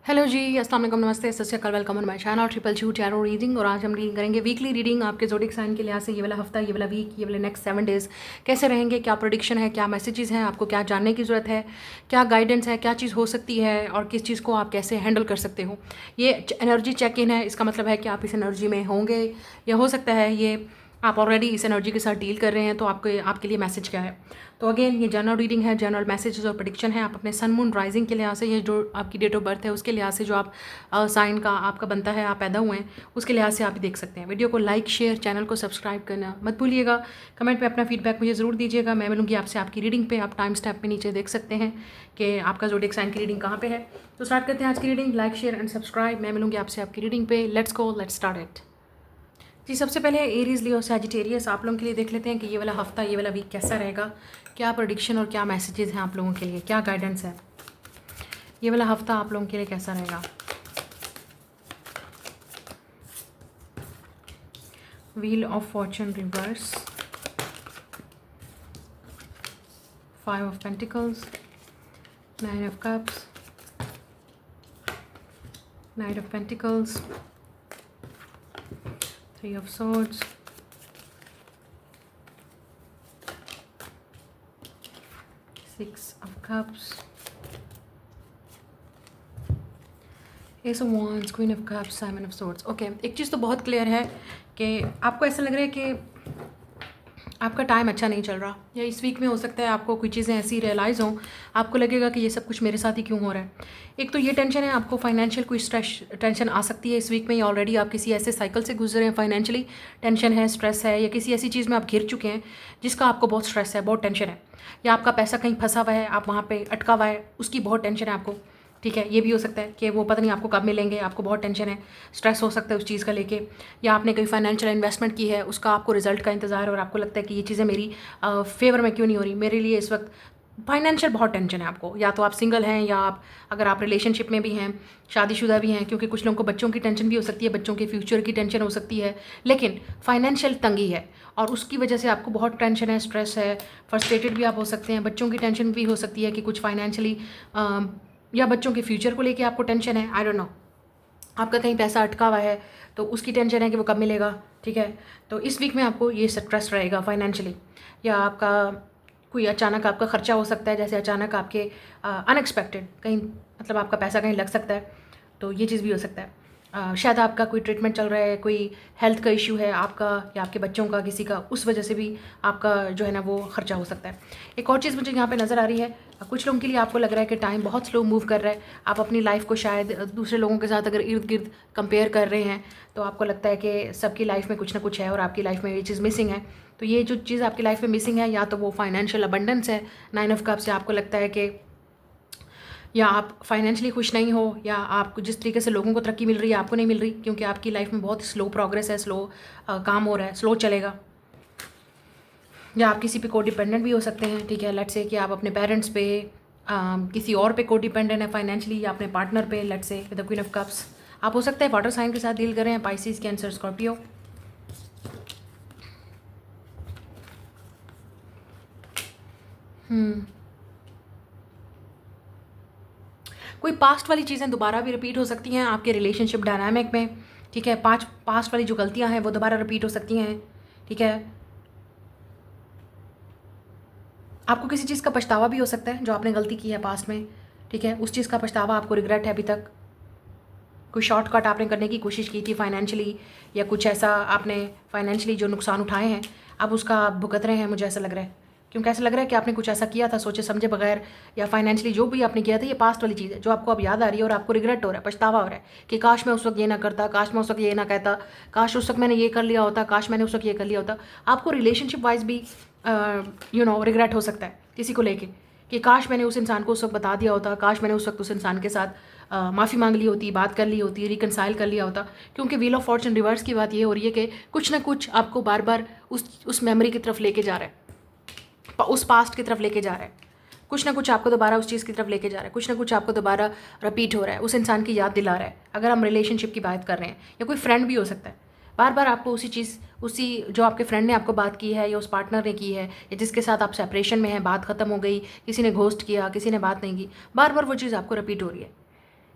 Hello जी, अस्सलाम वालेकुम, नमस्ते, सत श्री अकाल, welcome on my channel triple two tarot reading. और आज हम रीडिंग करेंगे वीकली रीडिंग आपके ज़ोडिएक साइन के लिहाज से। ये वाला हफ्ता, ये वाला वीक, ये वाले नेक्स्ट 7 डेज़ कैसे रहेंगे, क्या प्रेडिक्शन है, क्या मैसेजेस हैं, आपको क्या जानने की ज़रूरत है, क्या गाइडेंस है, क्या चीज़ हो सकती है और किस चीज़ को आप कैसे हैंडल कर सकते हो। ये एनर्जी चेक इन है, इसका मतलब है कि आप इस एनर्जी में होंगे या हो सकता है ये आप ऑलरेडी इस एनर्जी के साथ डील कर रहे हैं। तो आपके लिए मैसेज क्या है। तो अगेन ये जनरल रीडिंग है, जनरल मैसेजेस और प्रेडिक्शन है। आप अपने सन मून राइजिंग के लिहाज से, ये जो आपकी डेट ऑफ बर्थ है उसके लिहाज से, जो आप साइन का आपका बनता है, आप पैदा हुए हैं उसके लिहाज से आप भी देख सकते हैं। वीडियो को लाइक, शेयर, चैनल को सब्सक्राइब करना मत भूलिएगा। कमेंट में अपना फीडबैक मुझे ज़रूर दीजिएगा। मैं मिलूंगी आपसे आपकी रीडिंग पे। आप टाइम स्टैप पे नीचे देख सकते हैं कि आपका ज़ोडिएक साइन की रीडिंग कहाँ पे है। तो स्टार्ट करते हैं आज की reading. Like, share and subscribe. मैं मिलूंगी आपसे आपकी रीडिंग पे। Let's go, let's start it. जी, सबसे पहले एरीज, लियो, सैजिटेरियस आप लोगों के लिए देख लेते हैं कि ये वाला हफ्ता, ये वाला वीक कैसा रहेगा, क्या प्रेडिक्शन और क्या मैसेजेस हैं आप लोगों के लिए, क्या गाइडेंस है। ये वाला हफ्ता आप लोगों के लिए कैसा रहेगा। Wheel of Fortune reverse, 5 of pentacles, 9 of cups, night of pentacles, 3 of swords, 6 of cups, Ace of Wands, Queen of Cups, Simon of Swords। Okay, एक चीज़ तो बहुत क्लियर है कि आपको ऐसा लग रहा है कि आपका टाइम अच्छा नहीं चल रहा, या इस वीक में हो सकता है आपको कुछ चीज़ें ऐसी रियलाइज़ हों, आपको लगेगा कि ये सब कुछ मेरे साथ ही क्यों हो रहा है। एक तो ये टेंशन है, आपको फाइनेंशियल कोई स्ट्रेस टेंशन आ सकती है इस वीक में, या ऑलरेडी आप किसी ऐसे साइकिल से गुजरे हैं, फाइनेंशियली टेंशन है, स्ट्रेस है, या किसी ऐसी चीज़ में आप घिर चुके हैं जिसका आपको बहुत स्ट्रेस है, बहुत टेंशन है, या आपका पैसा कहीं फंसा हुआ है, आप वहाँ पर अटका हुआ है, उसकी बहुत टेंशन है आपको। ठीक है, ये भी हो सकता है कि वो पता नहीं आपको कब मिलेंगे, आपको बहुत टेंशन है, स्ट्रेस हो सकता है उस चीज़ का लेके, या आपने कोई फाइनेंशियल इन्वेस्टमेंट की है, उसका आपको रिजल्ट का इंतज़ार है और आपको लगता है कि ये चीज़ें मेरी फेवर में क्यों नहीं हो रही, मेरे लिए इस वक्त फाइनेंशियल बहुत टेंशन है आपको। या तो आप सिंगल हैं, या आप अगर आप रिलेशनशिप में भी हैं, शादीशुदा भी हैं, क्योंकि कुछ लोगों को बच्चों की टेंशन भी हो सकती है, बच्चों के फ्यूचर की टेंशन हो सकती है, लेकिन फाइनेंशियल तंगी है और उसकी वजह से आपको बहुत टेंशन है, स्ट्रेस है, फ्रस्ट्रेटेड भी आप हो सकते हैं। बच्चों की टेंशन भी हो सकती है कि कुछ फाइनेंशियली, या बच्चों के फ्यूचर को लेके आपको टेंशन है, आई डोंट नो। आपका कहीं पैसा अटका हुआ है तो उसकी टेंशन है कि वो कब मिलेगा। ठीक है, तो इस वीक में आपको ये स्ट्रेस रहेगा फाइनेंशियली, या आपका कोई अचानक आपका खर्चा हो सकता है, जैसे अचानक आपके अनएक्सपेक्टेड कहीं, मतलब आपका पैसा कहीं लग सकता है, तो ये चीज़ भी हो सकता है। शायद आपका कोई ट्रीटमेंट चल रहा है, कोई हेल्थ का इश्यू है आपका या आपके बच्चों का, किसी का, उस वजह से भी आपका जो है ना वो खर्चा हो सकता है। एक और चीज़ मुझे यहाँ पे नज़र आ रही है, कुछ लोगों के लिए आपको लग रहा है कि टाइम बहुत स्लो मूव कर रहा है। आप अपनी लाइफ को शायद दूसरे लोगों के साथ अगर इर्द गिर्द कंपेयर कर रहे हैं तो आपको लगता है कि सबकी लाइफ में कुछ ना कुछ है और आपकी लाइफ में ये चीज़ मिसिंग है। तो ये जो चीज़ आपकी लाइफ में मिसिंग है, या तो वो फाइनेंशियल अबंडेंस है, 9 ऑफ कप्स से आपको लगता है कि या आप फाइनेंशियली खुश नहीं हो, या आपको जिस तरीके से लोगों को तरक्की मिल रही है आपको नहीं मिल रही, क्योंकि आपकी लाइफ में बहुत स्लो प्रोग्रेस है, स्लो काम हो रहा है, स्लो चलेगा। या आप किसी पे को डिपेंडेंट भी हो सकते हैं। ठीक है, लेट्स से कि आप अपने पेरेंट्स पे, किसी और पे को डिपेंडेंट है फाइनेंशियली, या अपने पार्टनर पे, let's say with the queen of cups. आप हो सकता है वाटर साइन के साथ डील कर रहे हैं, पाइसिस, कैंसर, स्कॉर्पियो। कोई पास्ट वाली चीज़ें दोबारा भी रिपीट हो सकती हैं आपके रिलेशनशिप डायनामिक में। ठीक है, पास्ट वाली जो गलतियां हैं वो दोबारा रिपीट हो सकती हैं। ठीक है, आपको किसी चीज़ का पछतावा भी हो सकता है जो आपने गलती की है पास्ट में। ठीक है, उस चीज़ का पछतावा आपको रिग्रेट है अभी तक। कोई शॉर्टकट आपने करने की कोशिश की थी फाइनेंशियली, या कुछ ऐसा आपने फाइनेंशियली जो नुकसान उठाए हैं अब उसका आप भुगत रहे हैं, मुझे ऐसा लग रहा है। क्योंकि ऐसा लग रहा है कि आपने कुछ ऐसा किया था सोचे समझे बगैर, या फाइनेंशियली जो भी आपने किया था, ये पास्ट वाली चीज़ है जो आपको अब याद आ रही है और आपको रिग्रेट हो रहा है, पछतावा हो रहा है कि काश मैं उस वक्त ये ना करता, काश मैं उस वक्त ये ना कहता, काश उस वक्त मैंने ये कर लिया होता, काश मैंने उस वक्त ये कर लिया होता। आपको रिलेशनशिप वाइज भी रिग्रेट हो सकता है किसी को लेके, कि काश मैंने उस इंसान को उस वक्त बता दिया होता, काश मैंने उस वक्त उस इंसान के साथ माफ़ी मांग ली होती, बात कर ली होती, रिकनसाइल कर लिया होता। क्योंकि व्हील ऑफ फॉर्चून रिवर्स की बात ये हो रही है कि कुछ ना कुछ आपको बार बार उस मेमोरी की तरफ लेके जा रहा है, उस पास्ट की तरफ लेके जा रहा है, कुछ ना कुछ आपको दोबारा उस चीज़ की तरफ लेके जा रहा है, कुछ ना कुछ आपको दोबारा रिपीट हो रहा है, उस इंसान की याद दिला रहा है। अगर हम रिलेशनशिप की बात कर रहे हैं, या कोई फ्रेंड भी हो सकता है, बार बार आपको उसी चीज़, उसी जो आपके फ्रेंड ने आपको बात की है, या उस पार्टनर ने की है, या जिसके साथ आप सेपरेशन में हैं, बात ख़त्म हो गई, किसी ने घोस्ट किया, किसी ने बात नहीं की, बार बार वो चीज़ आपको रिपीट हो रही है।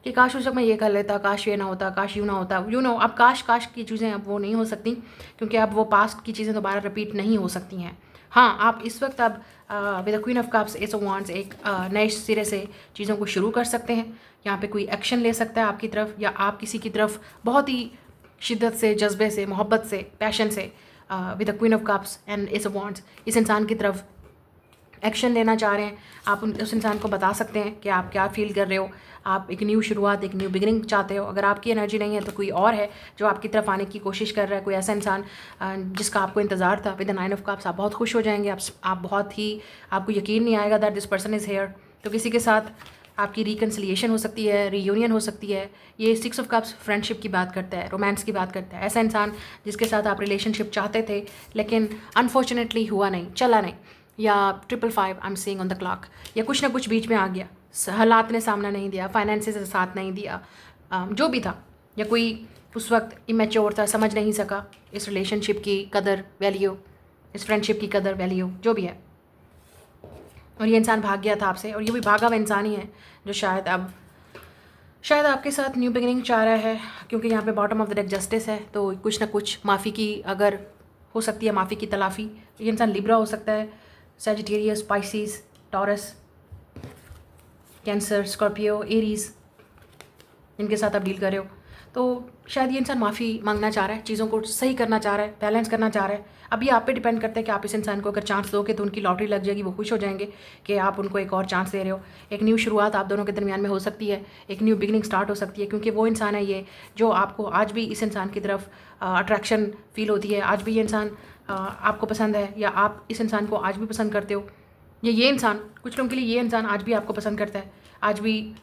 कि काश उस वक्त मैं ये कर लेता, काश ये ना होता, काश यूँ ना होता, अब काश काश की चीज़ें अब वो नहीं हो सकती, क्योंकि अब वो पास्ट की चीज़ें दोबारा रिपीट नहीं हो सकती हैं। हाँ, आप इस वक्त अब with the queen of cups, S of wands, एक नए सिरे से चीज़ों को शुरू कर सकते हैं। यहाँ पे कोई एक्शन ले सकता है आपकी तरफ, या आप किसी की तरफ बहुत ही शिद्दत से, जज्बे से, मोहब्बत से, पैशन से, with the queen of cups and S of wands, इस इंसान की तरफ एक्शन लेना चाह रहे हैं। आप उस इंसान को बता सकते हैं कि आप क्या फ़ील कर रहे हो। आप एक न्यू शुरुआत, एक न्यू बिगिनिंग चाहते हो। अगर आपकी एनर्जी नहीं है तो कोई और है जो आपकी तरफ आने की कोशिश कर रहा है, कोई ऐसा इंसान जिसका आपको इंतज़ार था। विद द 9 ऑफ कप्स आप बहुत खुश हो जाएंगे, आप बहुत ही, आपको यकीन नहीं आएगा that this person is here. तो किसी के साथ आपकी रिकन्सिलिएशन हो सकती है, रीयूनियन हो सकती है। ये 6 ऑफ कप्स फ्रेंडशिप की बात करता है, रोमांस की बात करता है। ऐसा इंसान जिसके साथ आप रिलेशनशिप चाहते थे लेकिन अनफॉर्चुनेटली हुआ नहीं, चला नहीं, या 555 I am seeing on the clock, या कुछ ना कुछ बीच में आ गया, हालात ने सामना नहीं दिया, फाइनेंसेस साथ नहीं दिया, जो भी था, या कोई उस वक्त इमेच्योर था, समझ नहीं सका इस रिलेशनशिप की कदर वैल्यू, इस फ्रेंडशिप की कदर वैल्यू, जो भी है, और ये इंसान भाग गया था आपसे। और ये भी भागा हुआ इंसान ही है जो शायद आपके साथ न्यू बिगिनिंग चाह रहा है, क्योंकि यहाँ पे bottom of the deck justice है। तो कुछ ना कुछ माफ़ी की अगर हो सकती है, माफ़ी की तलाफ़ी। ये इंसान लिब्रा हो सकता है, Sagittarius, species, taurus, cancer, Scorpio, Aries, इनके साथ आप डील कर रहे हो। तो शायद ये इंसान माफ़ी मांगना चाह रहा है, चीज़ों को सही करना चाह रहा है, बैलेंस करना चाह रहा है। अब ये आप पे डिपेंड करता है कि आप इस इंसान को अगर चांस दोगे तो उनकी लॉटरी लग जाएगी, वो खुश हो जाएंगे कि आप उनको एक और चांस दे रहे हो। एक न्यू शुरुआत आप दोनों के दरमियान में हो सकती है, एक न्यू बिगिनिंग स्टार्ट हो सकती है, क्योंकि वो इंसान है ये जो आपको आज भी इस इंसान की तरफ अट्रैक्शन फील होती है। आज भी ये इंसान आपको पसंद है, या आप इस इंसान को आज भी पसंद करते हो। ये इंसान, कुछ लोगों के लिए ये इंसान आज भी आपको पसंद करता है, आज भी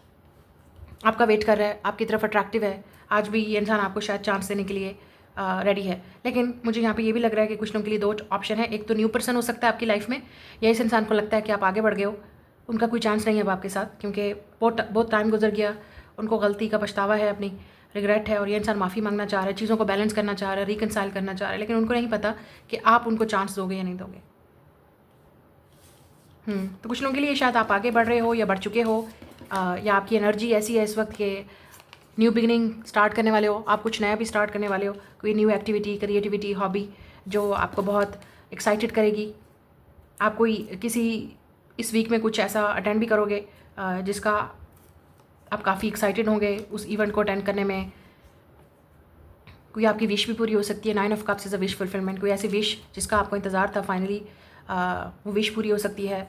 आपका वेट कर रहा है, आपकी तरफ अट्रैक्टिव है, आज भी ये इंसान आपको शायद चांस देने के लिए रेडी है। लेकिन मुझे यहाँ पे ये भी लग रहा है कि कुछ लोगों के लिए दो ऑप्शन है। एक तो न्यू पर्सन हो सकता है आपकी लाइफ में, या इस इंसान को लगता है कि आप आगे बढ़ गए हो, उनका कोई चांस नहीं है अब आपके साथ, क्योंकि बहुत टाइम गुजर गया, उनको गलती का पछतावा है, अपनी रिग्रेट है, और ये इंसान माफ़ी मांगना चाह रहा है, चीज़ों को बैलेंस करना चाह रहा है, रिकनसाइल करना चाह रहा है, लेकिन उनको नहीं पता कि आप उनको चांस दोगे या नहीं दोगे। तो कुछ लोगों के लिए शायद आप आगे बढ़ रहे हो या बढ़ चुके हो, या आपकी एनर्जी ऐसी है इस वक्त के न्यू बिगिनिंग स्टार्ट करने वाले हो, आप कुछ नया भी स्टार्ट करने वाले हो, कोई न्यू एक्टिविटी, क्रिएटिविटी, हॉबी जो आपको बहुत एक्साइटेड करेगी। आप कोई किसी इस वीक में कुछ ऐसा अटेंड भी करोगे जिसका आप काफ़ी एक्साइटेड होंगे उस इवेंट को अटेंड करने में। कोई आपकी विश भी पूरी हो सकती है। 9 of cups is a wish fulfilment. कोई ऐसी विश जिसका आपको इंतज़ार था, फाइनली वो विश पूरी हो सकती है।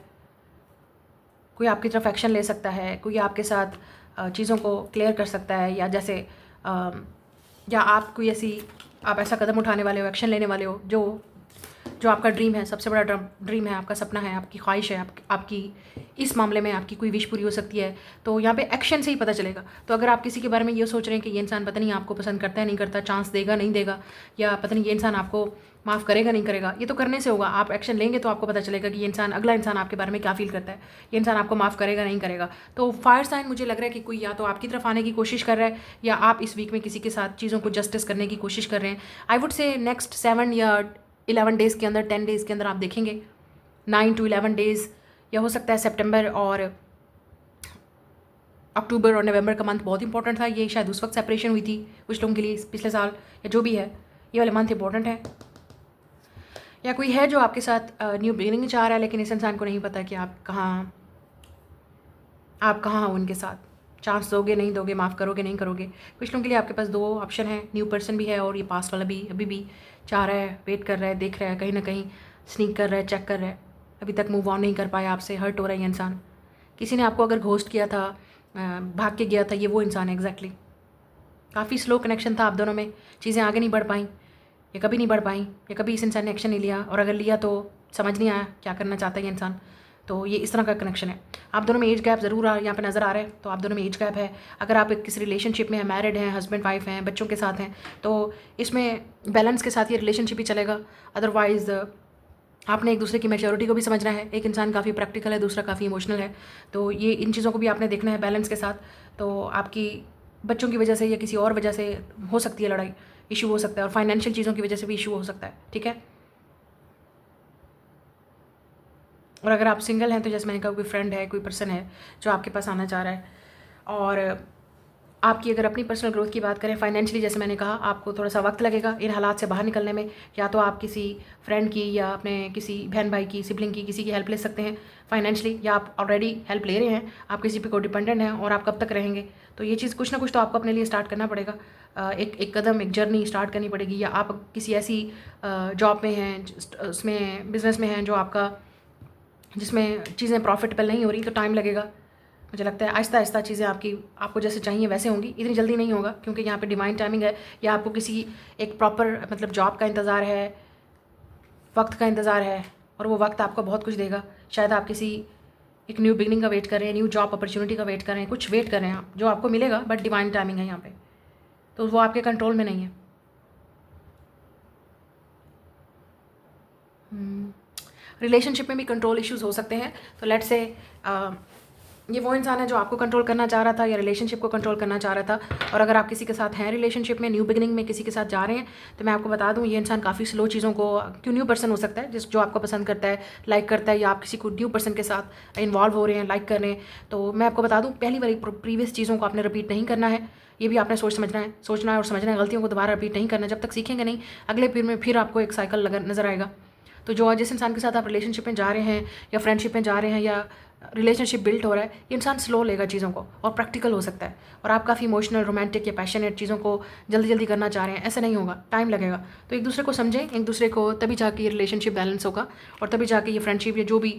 कोई आपकी तरफ एक्शन ले सकता है, कोई आपके साथ चीज़ों को क्लियर कर सकता है, या जैसे या आप कोई आप ऐसा कदम उठाने वाले हो, एक्शन लेने वाले हो जो आपका ड्रीम है, सबसे बड़ा ड्रीम है, आपका सपना है, आपकी ख्वाहिश है, आपकी इस मामले में आपकी कोई विश पूरी हो सकती है। तो यहाँ पे एक्शन से ही पता चलेगा। तो अगर आप किसी के बारे में ये सोच रहे हैं कि ये इंसान पता नहीं आपको पसंद करता है नहीं करता, चांस देगा नहीं देगा, या पता नहीं ये इंसान आपको माफ़ करेगा नहीं करेगा, ये तो करने से होगा। आप एक्शन लेंगे तो आपको पता चलेगा कि ये इंसान, अगला इंसान आपके बारे में क्या फील करता है, ये इंसान आपको माफ़ करेगा नहीं करेगा। तो फायर साइन मुझे लग रहा है कि कोई या तो आपकी तरफ आने की कोशिश कर रहा है, या आप इस वीक में किसी के साथ चीज़ों को जस्टिस करने की कोशिश कर रहे हैं। आई वुड से नेक्स्ट 7 या 11 डेज़ के अंदर, 10 डेज़ के अंदर आप देखेंगे, 9 to 11 डेज़, या हो सकता है सितंबर और अक्टूबर और नवंबर का मंथ बहुत इंपॉर्टेंट था। ये शायद उस वक्त सेपरेशन हुई थी कुछ लोगों के लिए पिछले साल, या जो भी है, ये वाले मंथ इंपॉर्टेंट है। या कोई है जो आपके साथ न्यू बिगिनिंग चाह रहा है, लेकिन इस इंसान को नहीं पता कि आप कहाँ हो उनके साथ, चांस दोगे नहीं दोगे, माफ़ करोगे नहीं करोगे। कुछ लोगों के लिए आपके पास दो ऑप्शन है, न्यू पर्सन भी है, और ये पास्ट वाला भी अभी भी चाह रहा है, वेट कर रहा है, देख रहा है, कहीं ना कहीं स्नीक कर रहा है, चेक कर रहा है, अभी तक मूव ऑन नहीं कर पाया आपसे, हर्ट हो रहा है ये इंसान। किसी ने आपको अगर घोस्ट किया था, भाग के गया था, ये वो इंसान है एग्जैक्टली। काफ़ी स्लो कनेक्शन था आप दोनों में, चीज़ें आगे नहीं बढ़ पाई, या कभी नहीं बढ़ पाई, या कभी इस इंसान ने एक्शन नहीं लिया, और अगर लिया तो समझ नहीं आया क्या करना चाहता है ये इंसान। तो ये इस तरह का कनेक्शन है। आप दोनों में एज गैप ज़रूर यहाँ पे नज़र आ रहा है, तो आप दोनों में एज गैप है। अगर आप किसी रिलेशनशिप में हैं, मैरिड हैं, हस्बैंड वाइफ हैं, बच्चों के साथ हैं, तो इसमें बैलेंस के साथ ये रिलेशनशिप ही चलेगा। अदरवाइज़ आपने एक दूसरे की मैच्योरिटी को भी समझना है। एक इंसान काफ़ी प्रैक्टिकल है, दूसरा काफ़ी इमोशनल है, तो ये इन चीज़ों को भी आपने देखना है बैलेंस के साथ। तो आपकी बच्चों की वजह से या किसी और वजह से हो सकती है लड़ाई, इशू हो सकता है, और फाइनेंशियल चीज़ों की वजह से भी इशू हो सकता है, ठीक है। और अगर आप सिंगल हैं तो जैसे मैंने कहा, कोई फ्रेंड है, कोई पर्सन है जो आपके पास आना चाह रहा है, और आपकी अगर अपनी पर्सनल ग्रोथ की बात करें, फाइनेंशियली जैसे मैंने कहा, आपको थोड़ा सा वक्त लगेगा इन हालात से बाहर निकलने में। या तो आप किसी फ्रेंड की या अपने किसी बहन भाई की, सिबलिंग की, किसी की हेल्प ले सकते हैं फाइनेंशियली, या आप ऑलरेडी हेल्प ले रहे हैं, आप किसी पे को डिपेंडेंट हैं और आप कब तक रहेंगे। तो ये चीज़ कुछ ना कुछ तो आपको अपने लिए स्टार्ट करना पड़ेगा। एक कदम, एक जर्नी स्टार्ट करनी पड़ेगी। या आप किसी ऐसी जॉब में हैं, उसमें बिज़नेस में हैं जो आपका, जिसमें चीज़ें प्रॉफिटेबल नहीं हो रही, तो टाइम लगेगा। मुझे लगता है आहिस्ता आहिस्ता चीज़ें आपको जैसे चाहिए वैसे होंगी, इतनी जल्दी नहीं होगा, क्योंकि यहाँ पे डिवाइन टाइमिंग है। या आपको किसी एक प्रॉपर मतलब जॉब का इंतज़ार है, वक्त का इंतज़ार है, और वो वक्त आपको बहुत कुछ देगा। शायद आप किसी एक न्यू बिगनिंग का वेट कर रहे हैं, न्यू जॉब अपॉर्चुनिटी का वेट कर रहे हैं, कुछ वेट कर रहे हैं आप, जो आपको मिलेगा, बट डिवाइन टाइमिंग है यहाँ पे, तो वो आपके कंट्रोल में नहीं है। रिलेशनशिप में भी कंट्रोल इश्यूज हो सकते हैं। तो लेट्स से ये वो इंसान है जो आपको कंट्रोल करना चाह रहा था या रिलेशनशिप को कंट्रोल करना चाह रहा था। और अगर आप किसी के साथ हैं रिलेशनशिप में, न्यू बिगनिंग में किसी के साथ जा रहे हैं, तो मैं आपको बता दूं ये इंसान काफ़ी स्लो चीज़ों को, क्यों न्यू पर्सन हो सकता है जो आपको पसंद करता है, लाइक करता है, या आप किसी को न्यू पर्सन के साथ इन्वॉल्व हो रहे हैं, लाइक कर रहे हैं। तो मैं आपको बता दूँ, पहली बारी प्रीवियस चीज़ों को आपने रिपीट नहीं करना है। ये भी आपने सोचना है और समझना है, गलतियों को दोबारा रिपीट नहीं करना। जब तक सीखेंगे नहीं, अगले पीर में फिर आपको एक साइकिल नज़र आएगा। तो जिस इंसान के साथ आप रिलेशनशिप में जा रहे हैं या फ्रेंडशिप में जा रहे हैं या रिलेशनशिप बिल्ड हो रहा है, ये इंसान स्लो लेगा चीज़ों को और प्रैक्टिकल हो सकता है। और आप काफ़ी इमोशनल, रोमांटिक या पैशनेट चीज़ों को जल्दी जल्दी करना चाह रहे हैं, ऐसा नहीं होगा, टाइम लगेगा। तो एक दूसरे को समझें, एक दूसरे को, तभी जाके ये रिलेशनशिप बैलेंस होगा, और तभी जाके ये फ्रेंडशिप या जो भी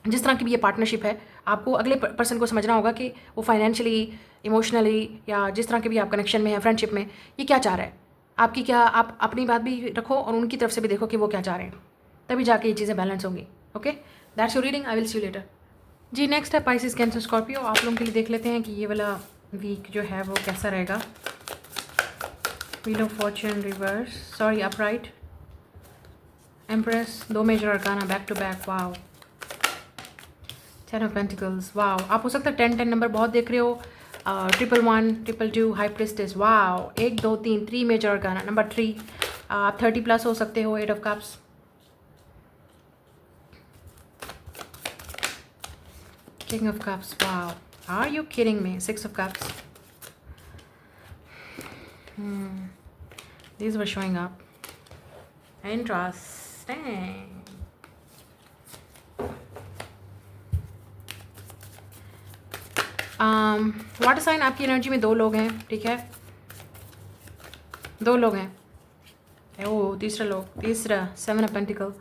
जिस तरह की भी ये पार्टनरशिप है, आपको अगले पर्सन को समझना होगा कि वो फाइनेंशियली, इमोशनली, या जिस तरह के भी आप कनेक्शन में है, फ्रेंडशिप में, ये क्या चाह रहा है। आपकी क्या, आप अपनी बात भी रखो और उनकी तरफ से भी देखो कि वो क्या चाह रहे हैं, तभी जाके ये चीज़ें बैलेंस होंगी। Okay, that's your reading, I will see you later. जी, नेक्स्ट है पाइसिस, कैंसर, स्कॉर्पियो। आप लोगों के लिए देख लेते हैं कि ये वाला वीक जो है वो कैसा रहेगा। Wheel of fortune reverse, sorry upright, empress, 2 major arcana back to back, wow, 10 of pentacles, wow. आप हो सकता है 10 नंबर बहुत देख रहे हो, 111, 222, high priestess, wow, 1 2 3, 3 major arcana, number 3। आप 30 प्लस हो सकते हो, 8 of cups, King of Cups, wow. Are you kidding me? 6 of Cups. These were showing up. Interesting. Water sign, आपकी एनर्जी में 2 लोग हैं, ठीक है, 2 लोग हैं। ओह, तीसरा 7 ऑफ पेंटिकल।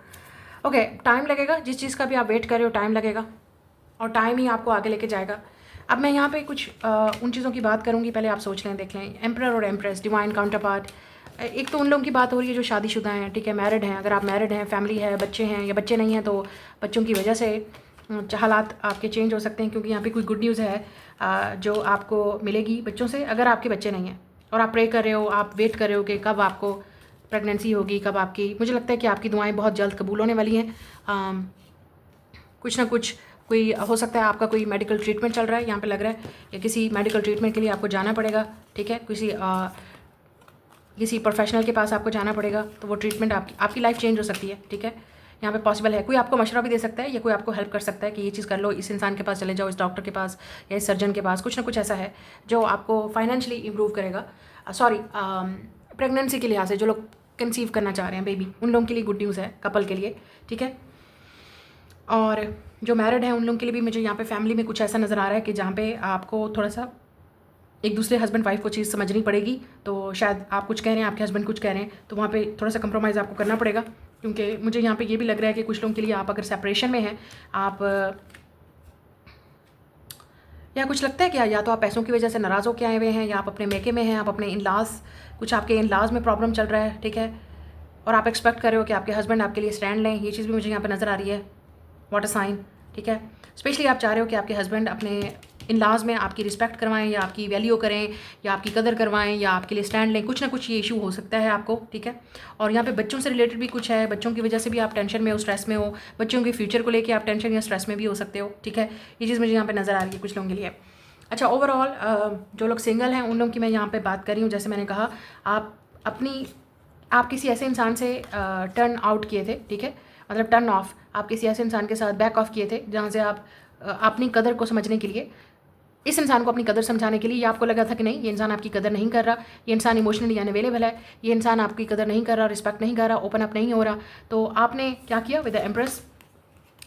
ओके, टाइम लगेगा, जिस चीज़ का भी आप वेट कर रहे हो टाइम लगेगा, और टाइम ही आपको आगे लेके जाएगा। अब मैं यहाँ पे कुछ उन चीज़ों की बात करूँगी, पहले आप सोच लें, देख लें। एम्परर और एम्प्रेस, डिवाइन काउंटर पार्ट। एक तो उन लोगों की बात हो रही है जो शादीशुदा हैं, ठीक है, मैरिड हैं। अगर आप मैरिड हैं, फैमिली है, बच्चे हैं, या बच्चे नहीं हैं, तो बच्चों की वजह से हालात आपके चेंज हो सकते हैं, क्योंकि यहाँ पे कोई गुड न्यूज़ है जो आपको मिलेगी बच्चों से, अगर आपके बच्चे नहीं हैं और आप प्रे कर रहे हो, आप वेट कर रहे हो कि कब आपको प्रेगनेंसी होगी, कब आपकी, मुझे लगता है कि आपकी दुआएं बहुत जल्द कबूल होने वाली हैं। कुछ ना कुछ, कोई हो सकता है आपका कोई मेडिकल ट्रीटमेंट चल रहा है, यहाँ पे लग रहा है, या किसी मेडिकल ट्रीटमेंट के लिए आपको जाना पड़ेगा, ठीक है, किसी प्रोफेशनल के पास आपको जाना पड़ेगा, तो वो ट्रीटमेंट आपकी लाइफ चेंज हो सकती है, ठीक है। यहाँ पे पॉसिबल है, कोई आपको मशवरा भी दे सकता है, या कोई आपको हेल्प कर सकता है कि ये चीज़ कर लो, इस इंसान के पास चले जाओ, इस डॉक्टर के पास या इस सर्जन के पास, कुछ ना कुछ ऐसा है जो आपको फाइनेंशियली इम्प्रूव करेगा। सॉरी, प्रेगनेंसी के लिहाज से जो लोग कंसीव करना चाह रहे हैं बेबी, उन लोगों के लिए गुड न्यूज़ है, कपल के लिए, ठीक है। और जो मैरिड हैं उन लोगों के लिए भी मुझे यहाँ पे फैमिली में कुछ ऐसा नज़र आ रहा है कि जहाँ पे आपको थोड़ा सा एक दूसरे हस्बैंड वाइफ को चीज़ समझनी पड़ेगी। तो शायद आप कुछ कह रहे हैं, आपके हस्बैंड कुछ कह रहे हैं, तो वहाँ पे थोड़ा सा कंप्रोमाइज़ आपको करना पड़ेगा, क्योंकि मुझे यहाँ पे ये भी लग रहा है कि कुछ लोगों के लिए आप अगर सेपरेशन में हैं, आप या कुछ लगता है क्या, या तो आप पैसों की वजह से नाराज़ होकर आए हुए हैं, या आप अपने मेके में हैं, आप अपने इनलाज, कुछ आपके इनलाज में प्रॉब्लम चल रहा है, ठीक है, और आप एक्सपेक्ट कर रहे हो कि आपके हस्बैंड आपके लिए स्टैंड लें। ये चीज़ भी मुझे यहाँ पर नज़र आ रही है, वाटर साइन, ठीक है। स्पेशली आप चाह रहे हो कि आपके हस्बैंड अपने इन-लॉज में आपकी रिस्पेक्ट करवाएं, या आपकी वैल्यू करें, या आपकी कदर करवाएं, या आपके लिए स्टैंड लें, कुछ ना कुछ ये इशू हो सकता है आपको, ठीक है। और यहाँ पे बच्चों से रिलेटेड भी कुछ है, बच्चों की वजह से भी आप टेंशन में हो, स्ट्रेस में हो, बच्चों के फ्यूचर को लेके आप टेंशन या स्ट्रेस में भी हो सकते हो, ठीक है। ये चीज़ मुझे यहाँ पर नज़र आ रही है कुछ लोगों के लिए। अच्छा, ओवरऑल जो लोग सिंगल हैं उन लोगों की मैं यहाँ पर बात कर रही हूँ। जैसे मैंने कहा, आप किसी ऐसे इंसान से टर्न आउट किए थे, ठीक है, मतलब टर्न ऑफ, आप किसी ऐसे इंसान के साथ बैक ऑफ किए थे जहाँ से आप अपनी कदर को समझने के लिए इस इंसान को अपनी कदर समझाने के लिए, या आपको लगा था कि नहीं ये इंसान आपकी कदर नहीं कर रहा, ये इंसान इमोशनली अनअवेलेबल है, ये इंसान आपकी कदर नहीं कर रहा, रिस्पेक्ट नहीं कर रहा, ओपन अप नहीं हो रहा, तो आपने क्या किया विद द एम्प्रेस,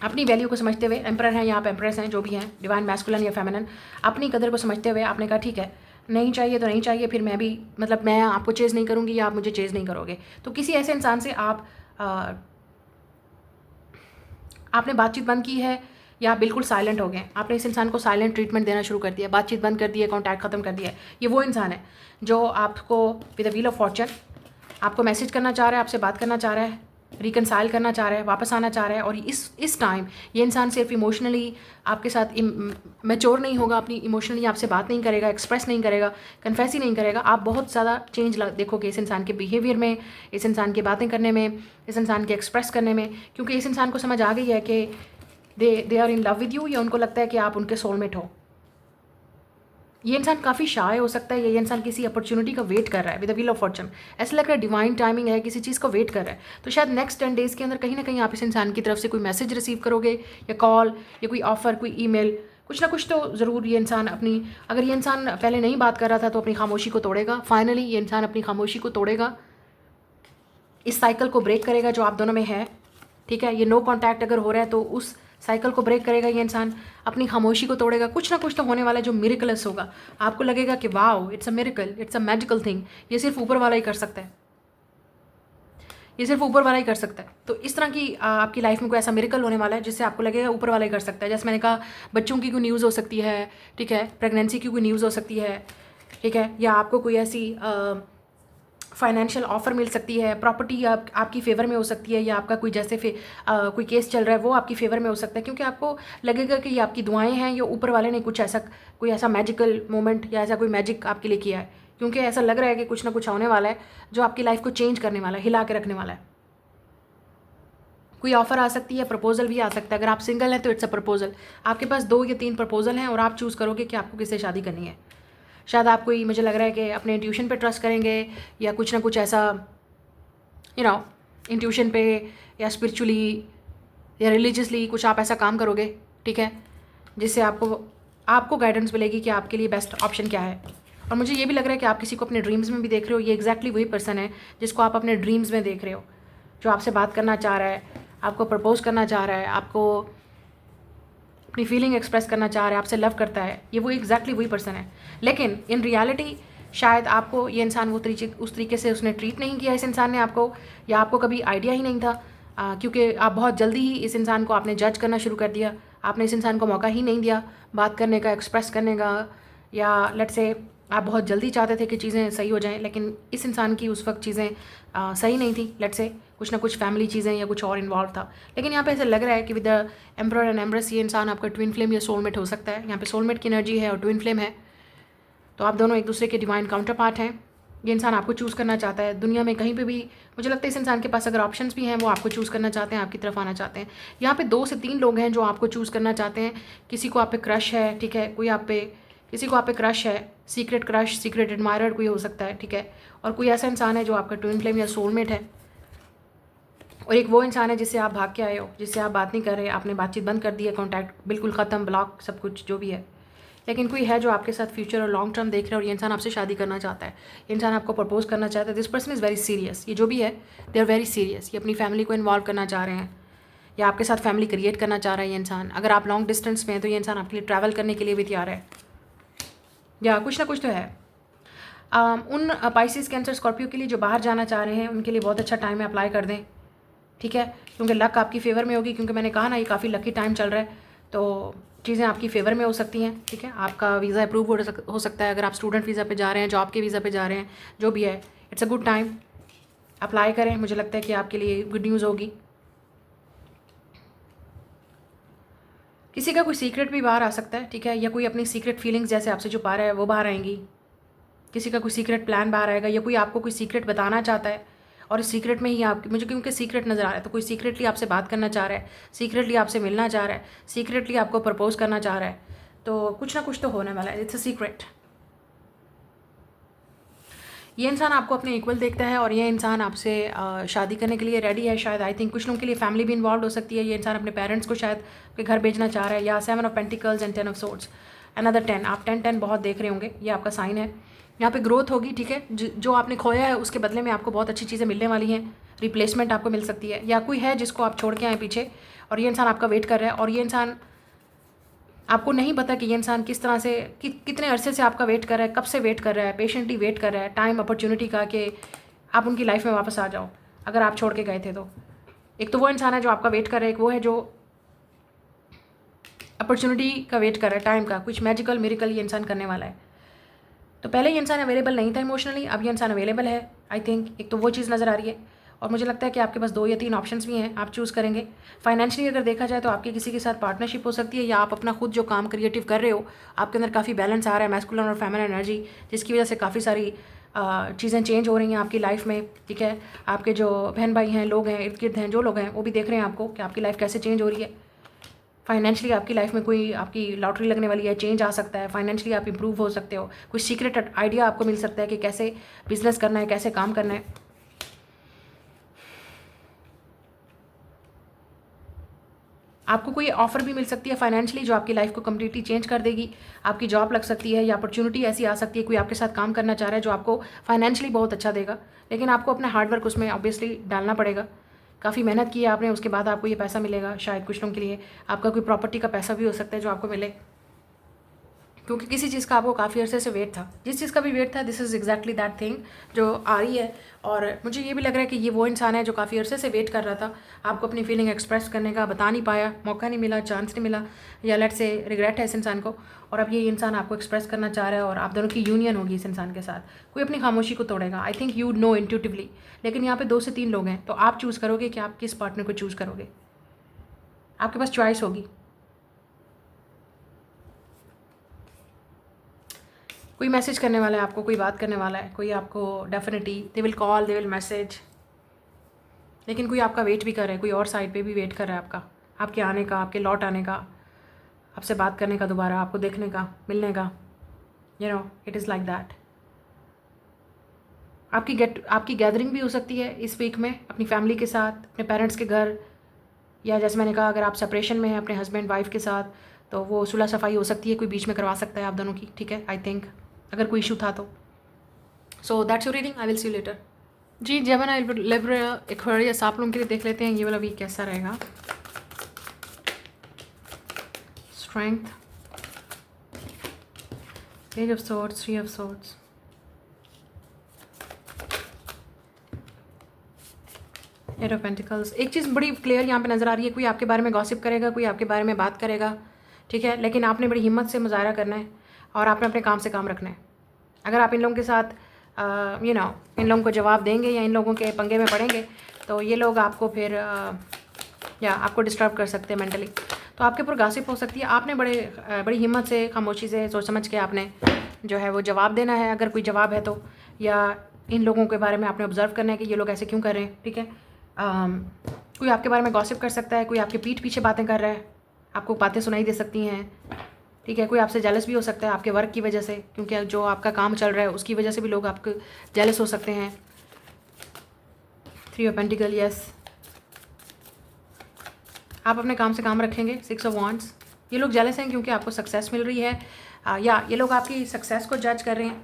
अपनी वैल्यू को समझते हुए, एम्पर हैं यहाँ पे, एम्प्रेस हैं जो भी हैं, डिवाइन मैस्कुलिन या फेमिनिन, अपनी कदर को समझते हुए आपने कहा ठीक है नहीं चाहिए तो नहीं चाहिए, फिर मैं भी मतलब मैं आपको चेज़ नहीं करूँगी या आप मुझे चेज़ नहीं करोगे। तो किसी ऐसे इंसान से आपने बातचीत बंद की है या आप बिल्कुल साइलेंट हो गए, आपने इस इंसान को साइलेंट ट्रीटमेंट देना शुरू कर दिया, बातचीत बंद कर दी है, कॉन्टैक्ट ख़त्म कर दिया है। ये वो इंसान है जो आपको with the wheel of Fortune आपको मैसेज करना चाह रहा है, आपसे बात करना चाह रहा है, रिकनसाइल करना चाह रहा है, वापस आना चाह रहा है। और इस टाइम ये इंसान सिर्फ इमोशनली आपके साथ मैच्योर नहीं होगा, अपनी इमोशनली आपसे बात नहीं करेगा, एक्सप्रेस नहीं करेगा, कन्फेस ही नहीं करेगा। आप बहुत ज़्यादा चेंज देखोगे इस इंसान के बिहेवियर में, इस इंसान की बातें करने में, इस इंसान के एक्सप्रेस करने में, क्योंकि इस इंसान को समझ आ गई है कि they are in love with you, या उनको लगता है कि आप उनके सोलमेट हो। ये इंसान काफ़ी शाय हो सकता है, ये इंसान किसी अपॉर्चुनिटी का वेट कर रहा है with the wheel of Fortune, ऐसा लग रहा है डिवाइन टाइमिंग है, किसी चीज़ का वेट कर रहा है। तो शायद नेक्स्ट 10 डेज़ के अंदर कहीं ना कहीं आप इस इंसान की तरफ से कोई मैसेज रिसीव करोगे, या कॉल, या कोई ऑफर, कोई ईमेल, कुछ ना कुछ तो ज़रूर ये इंसान अपनी, अगर ये इंसान पहले नहीं बात कर रहा था तो अपनी खामोशी को तोड़ेगा। फाइनली ये इंसान अपनी खामोशी को तोड़ेगा, इस साइकिल को ब्रेक करेगा जो आप दोनों में है, ठीक है। ये नो कॉन्टैक्ट अगर हो रहा है तो उस साइकिल को ब्रेक करेगा ये इंसान, अपनी खामोशी को तोड़ेगा। कुछ ना कुछ तो होने वाला है जो मिरेकलस होगा, आपको लगेगा कि wow it's a miracle, it's a magical thing, ये सिर्फ ऊपर वाला ही कर सकता है, ये सिर्फ ऊपर वाला ही कर सकता है। तो इस तरह की आपकी लाइफ में कोई ऐसा मिरेकल होने वाला है जिससे आपको लगेगा ऊपर वाला ही कर सकता है। जैसे मैंने कहा, बच्चों की कोई न्यूज़ हो सकती है, ठीक है, प्रेगनेंसी की कोई न्यूज़ हो सकती है, ठीक है, या आपको कोई ऐसी फाइनेंशियल ऑफर मिल सकती है, प्रॉपर्टी आपकी फेवर में हो सकती है, या आपका कोई जैसे कोई केस चल रहा है वो आपकी फेवर में हो सकता है, क्योंकि आपको लगेगा कि ये आपकी दुआएं हैं, या ऊपर वाले ने कुछ ऐसा कोई ऐसा मैजिकल मोमेंट या ऐसा कोई मैजिक आपके लिए किया है, क्योंकि ऐसा लग रहा है कि कुछ ना कुछ होने वाला है जो आपकी लाइफ को चेंज करने वाला है, हिला के रखने वाला है। कोई ऑफर आ सकती है, प्रपोजल भी आ सकता है। अगर आप सिंगल हैं तो इट्स अ प्रपोजल, आपके पास 2 या 3 प्रपोजल हैं और आप चूज़ करोगे कि आपको किससे शादी करनी है। शायद आप कोई, मुझे लग रहा है कि अपने इंट्यूशन पे ट्रस्ट करेंगे, या कुछ ना कुछ ऐसा इंट्यूशन पे या स्पिरिचुअली या रिलीजियसली कुछ आप ऐसा काम करोगे, ठीक है, जिससे आपको गाइडेंस मिलेगी कि आपके लिए बेस्ट ऑप्शन क्या है। और मुझे ये भी लग रहा है कि आप किसी को अपने ड्रीम्स में भी देख रहे हो, ये एग्जैक्टली वही पर्सन है जिसको आप अपने ड्रीम्स में देख रहे हो, जो आपसे बात करना चाह रहा है, आपको प्रपोज करना चाह रहा है, आपको अपनी फीलिंग एक्सप्रेस करना चाह रहा है, आपसे लव करता है, ये वो एग्जैक्टली वही पर्सन है। लेकिन इन रियलिटी शायद आपको ये इंसान उस तरीके से उसने ट्रीट नहीं किया इस इंसान ने आपको, या आपको कभी आइडिया ही नहीं था, क्योंकि आप बहुत जल्दी ही इस इंसान को आपने जज करना शुरू कर दिया, आपने इस इंसान को मौका ही नहीं दिया बात करने का, एक्सप्रेस करने का, या लेट्स से आप बहुत जल्दी चाहते थे कि चीज़ें सही हो जाएं, लेकिन इस इंसान की उस वक्त चीज़ें सही नहीं थी। लेट्स से कुछ ना कुछ फैमिली चीज़ें या कुछ और इन्वॉल्व था। लेकिन यहाँ पे ऐसा लग रहा है कि with the emperor and empress ये इंसान आपका ट्विन फ्लेम या सोलमेट हो सकता है। यहाँ पे सोलमेट की एनर्जी है और ट्विन फ्लेम है, तो आप दोनों एक दूसरे के डिवाइन काउंटर पार्ट हैं। ये इंसान आपको चूज़ करना चाहता है दुनिया में कहीं पे भी। मुझे लगता है इस इंसान के पास अगर ऑप्शंस भी हैं, वो आपको चूज़ करना चाहते हैं, आपकी तरफ आना चाहते हैं। यहाँ पे 2 से 3 लोग हैं जो आपको चूज़ करना चाहते हैं। किसी को आप पे क्रश है, ठीक है, किसी को आप पे क्रश है, सीक्रेट क्रश, सीक्रेट एडमायरर कोई हो सकता है, ठीक है, और कोई ऐसा इंसान है जो आपका ट्विन फ्लेम या सोलमेट है, और एक वो इंसान है जिससे आप भाग के आए हो, जिससे आप बात नहीं कर रहे, आपने बातचीत बंद कर दी है, कॉन्टैक्ट बिल्कुल ख़त्म, ब्लॉक, सब कुछ जो भी है। लेकिन कोई है जो आपके साथ फ्यूचर और लॉन्ग टर्म देख रहा है, और ये इंसान आपसे शादी करना चाहता है, ये इंसान आपको प्रपोज करना चाहता है। This person is very serious, ये जो भी है दे आर वेरी सीरियस। ये अपनी फैमिली को इन्वॉल्व करना चाह रहे हैं, या आपके साथ फैमिली क्रिएट करना चाह रहा है ये इंसान। अगर आप लॉन्ग डिस्टेंस में हैं तो ये इंसान आपके लिए ट्रैवल करने के लिए भी तैयार है, या कुछ ना कुछ तो है। उन पाइसिस, कैंसर, स्कॉर्पियो के लिए जो बाहर जाना चाह रहे हैं उनके लिए बहुत अच्छा टाइम है, अप्लाई कर दें, ठीक है, क्योंकि लक आपकी फेवर में होगी। क्योंकि मैंने कहा ना ये काफ़ी लकी टाइम चल रहा है, तो चीज़ें आपकी फेवर में हो सकती हैं, ठीक है। आपका वीज़ा अप्रूव हो सकता है, अगर आप स्टूडेंट वीज़ा पे जा रहे हैं, जॉब के वीज़ा पे जा रहे हैं, जो भी है, it's a good time, apply करें। मुझे लगता है कि आपके लिए गुड न्यूज़ होगी। किसी का कोई सीक्रेट भी बाहर आ सकता है, ठीक है, या कोई अपनी सीक्रेट फीलिंग्स जैसे आपसे छुपा रहा है वो बाहर आएंगी। किसी का कोई सीक्रेट प्लान बाहर आएगा, या कोई आपको कोई सीक्रेट बताना चाहता है, और इस सीक्रेट में ही मुझे क्योंकि सीक्रेट नज़र आ रहा है, तो कोई सीक्रेटली आपसे बात करना चाह रहा है, सीक्रेटली आपसे मिलना चाह रहा है, सीक्रेटली आपको प्रपोज करना चाह रहा है, तो कुछ ना कुछ तो होने वाला है। It's a secret. ये इंसान आपको अपने इक्वल देखता है, और ये इंसान आपसे शादी करने के लिए रेडी है। शायद आई थिंक कुछ लोगों के लिए फैमिली भी इन्वॉल्व हो सकती है। ये इंसान अपने पेरेंट्स को शायद अपने घर भेजना चाह रहा है, या 7 of pentacles and 10 of swords, another 10, आप 10 बहुत देख रहे होंगे, ये आपका साइन है। यहाँ पे ग्रोथ होगी, ठीक है, जो आपने खोया है उसके बदले में आपको बहुत अच्छी चीज़ें मिलने वाली हैं, रिप्लेसमेंट आपको मिल सकती है, या कोई है जिसको आप छोड़ के आए पीछे और ये इंसान आपका वेट कर रहा है, और ये इंसान आपको नहीं पता कि ये इंसान किस तरह से कितने अरसे से आपका वेट कर रहा है, कब से वेट कर रहा है, पेशेंटली वेट कर रहा है, टाइम अपॉर्चुनिटी का कि आप उनकी लाइफ में वापस आ जाओ अगर आप छोड़ के गए थे तो। एक तो वो इंसान है जो आपका वेट कर रहा है, एक वो है जो अपॉर्चुनिटी का वेट कर रहा है, टाइम का, कुछ मैजिकल मिरेकल ये इंसान करने वाला है। तो पहले ये इंसान अवेलेबल नहीं था इमोशनली, अब ये इंसान अवेलेबल है आई थिंक। एक तो वो चीज़ नज़र आ रही है, और मुझे लगता है कि आपके पास 2 या 3 ऑप्शंस भी हैं, आप चूज़ करेंगे। फाइनेंशियली अगर देखा जाए तो आपकी किसी के साथ पार्टनरशिप हो सकती है, या आप अपना खुद जो काम क्रिएटिव कर रहे हो, आपके अंदर काफ़ी बैलेंस आ रहा है, मैस्कुलिन और फेमिनिन एनर्जी, जिसकी वजह से काफ़ी सारी चीज़ें चेंज हो रही हैं आपकी लाइफ में, ठीक है। आपके जो बहन भाई हैं, लोग हैं, इर्द गिर्द हैं, जो लोग हैं वो भी देख रहे हैं आपको कि आपकी लाइफ कैसे चेंज हो रही है। फाइनेंशियली आपकी लाइफ में कोई आपकी लॉटरी लगने वाली है, चेंज आ सकता है, फाइनेंशियली आप इंप्रूव हो सकते हो, कुछ सीक्रेट आइडिया आपको मिल सकता है कि कैसे बिजनेस करना है, कैसे काम करना है। आपको कोई ऑफर भी मिल सकती है फाइनेंशियली जो आपकी लाइफ को कम्प्लीटली चेंज कर देगी, आपकी जॉब लग सकती है, या अपॉर्चुनिटी ऐसी आ सकती है, कोई आपके साथ काम करना चाह रहा है जो आपको फाइनेंशियली बहुत अच्छा देगा, लेकिन आपको अपना हार्डवर्क उसमें ऑब्वियसली डालना पड़ेगा। काफ़ी मेहनत की है आपने, उसके बाद आपको ये पैसा मिलेगा। शायद कुछ लोगों के लिए आपका कोई प्रॉपर्टी का पैसा भी हो सकता है जो आपको मिले, क्योंकि किसी चीज़ का आपको काफ़ी अरसे से वेट था, जिस चीज़ का भी वेट था, this is exactly that thing जो आ रही है। और मुझे ये भी लग रहा है कि ये वो इंसान है जो काफ़ी अरसे से वेट कर रहा था, आपको अपनी फीलिंग एक्सप्रेस करने का, बता नहीं पाया, मौका नहीं मिला, चांस नहीं मिला, या लेट से रिग्रेट है इस इंसान को, और अब ये इंसान आपको एक्सप्रेस करना चाह रहा है, और आप दोनों की यूनियन होगी इस इंसान के साथ। कोई अपनी खामोशी को तोड़ेगा, I think you know intuitively, लेकिन यहाँ पे 2 से 3 लोग हैं, तो आप चूज़ करोगे कि आप किस पार्टनर को चूज़ करोगे, आपके पास चॉइस होगी। कोई मैसेज करने वाला है आपको, कोई बात करने वाला है, कोई आपको definitely they will call, they will message, लेकिन कोई आपका वेट भी कर रहा है, कोई और साइड पे भी वेट कर रहा है आपके आने का, आपके लौट आने का, आपसे बात करने का, दोबारा आपको देखने का, मिलने का, you know it is like that. आपकी गैदरिंग भी हो सकती है इस वीक में अपनी फैमिली के साथ, अपने पेरेंट्स के घर, या जैसे मैंने कहा अगर आप सेपरेशन में हैं अपने हस्बैंड वाइफ के साथ, तो वो सुलह सफाई हो सकती है, कोई बीच में करवा सकता है आप दोनों की, ठीक है, आई थिंक अगर कोई इशू था तो। So that's your reading, I will see you later. जी जेमिनी एक्वेरियस, आप लोगों के लिए देख लेते हैं ये वाला वीक कैसा रहेगा। Strength, page of swords, 3 of swords, eight of pentacles. एक चीज़ बड़ी क्लियर यहाँ पे नज़र आ रही है, कोई आपके बारे में गॉसिप करेगा, कोई आपके बारे में बात करेगा, ठीक है, लेकिन आपने बड़ी हिम्मत से मुजाहरा करना है और आपने अपने काम से काम रखना है। अगर आप इन लोगों के साथ इन लोगों को जवाब देंगे या इन लोगों के पंगे में पड़ेंगे, तो ये लोग आपको फिर या आपको डिस्टर्ब कर सकते हैं मेंटली, तो आपके ऊपर गॉसिप हो सकती है। आपने बड़ी हिम्मत से, खामोशी से, सोच समझ के आपने जो है वो जवाब देना है, अगर कोई जवाब है तो, या इन लोगों के बारे में आपने ऑब्जर्व करना है कि ये लोग ऐसे क्यों कर रहे हैं, ठीक है। कोई आपके बारे में गॉसिप कर सकता है, कोई आपके पीठ पीछे बातें कर रहा है, आपको बातें सुनाई दे सकती हैं, ठीक है। कोई आपसे जेलस भी हो सकता है आपके वर्क की वजह से, क्योंकि जो आपका काम चल रहा है उसकी वजह से भी लोग आपको जेलस हो सकते हैं। 3 ऑफ पेंटिकल, यस, आप अपने काम से काम रखेंगे। 6 ऑफ वांड्स, ये लोग जेलस हैं क्योंकि आपको सक्सेस मिल रही है, या ये लोग आपकी सक्सेस को जज कर रहे हैं,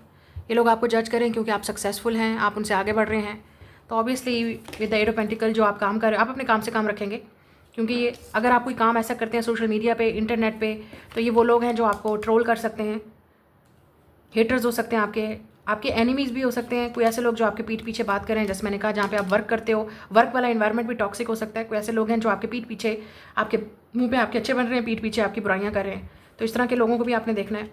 ये लोग आपको जज कर रहे हैं क्योंकि आप सक्सेसफुल हैं, आप उनसे आगे बढ़ रहे हैं। तो obviously with the 8 of pentacle जो आप काम कर रहे हैं, आप अपने काम से काम रखेंगे, क्योंकि ये अगर आप कोई काम ऐसा करते हैं सोशल मीडिया पे, इंटरनेट पे, तो ये वो लोग हैं जो आपको ट्रोल कर सकते हैं, हेटर्स हो सकते हैं, आपके एनिमीज़ भी हो सकते हैं। कोई ऐसे लोग जो आपके पीठ पीछे बात कर रहे हैं, जैसे मैंने कहा जहाँ पे आप वर्क करते हो, वर्क वाला एनवायरनमेंट भी टॉक्सिक हो सकता है। कोई ऐसे लोग हैं जो आपके पीठ पीछे, आपके मुँह पे आपके अच्छे बन रहे हैं, पीठ पीछे आपकी बुराइयाँ कर रहे हैं, तो इस तरह के लोगों को भी आपने देखना है।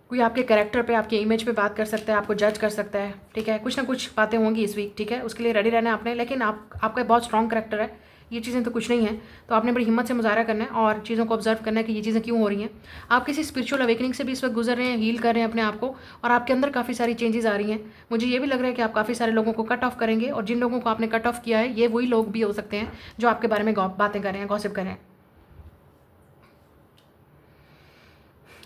कोई आपके कैरेक्टर पे, आपके इमेज पे बात कर सकता है, आपको जज कर सकता है, ठीक है। कुछ ना कुछ बातें होंगी इस वीक, ठीक है, उसके लिए रेडी रहना है आपने। लेकिन आपका बहुत स्ट्रॉन्ग कैरेक्टर है, ये चीज़ें तो कुछ नहीं है, तो आपने बड़ी हिम्मत से मुजाहरा करना है और चीज़ों को ऑब्जर्व करना है कि ये चीज़ें क्यों हो रही हैं। आप किसी स्पिरिचुअल अवेकनिंग से भी इस वक्त गुजर रहे हैं, हील कर रहे हैं अपने आप को, और आपके अंदर काफ़ी सारी चेंजेस आ रही हैं। मुझे ये भी लग रहा है कि आप काफ़ी सारे लोगों को कट ऑफ करेंगे, और जिन लोगों को आपने कट ऑफ किया है ये वही लोग भी हो सकते हैं जो आपके बारे में बातें कर रहे हैं, गॉसिप कर रहे हैं।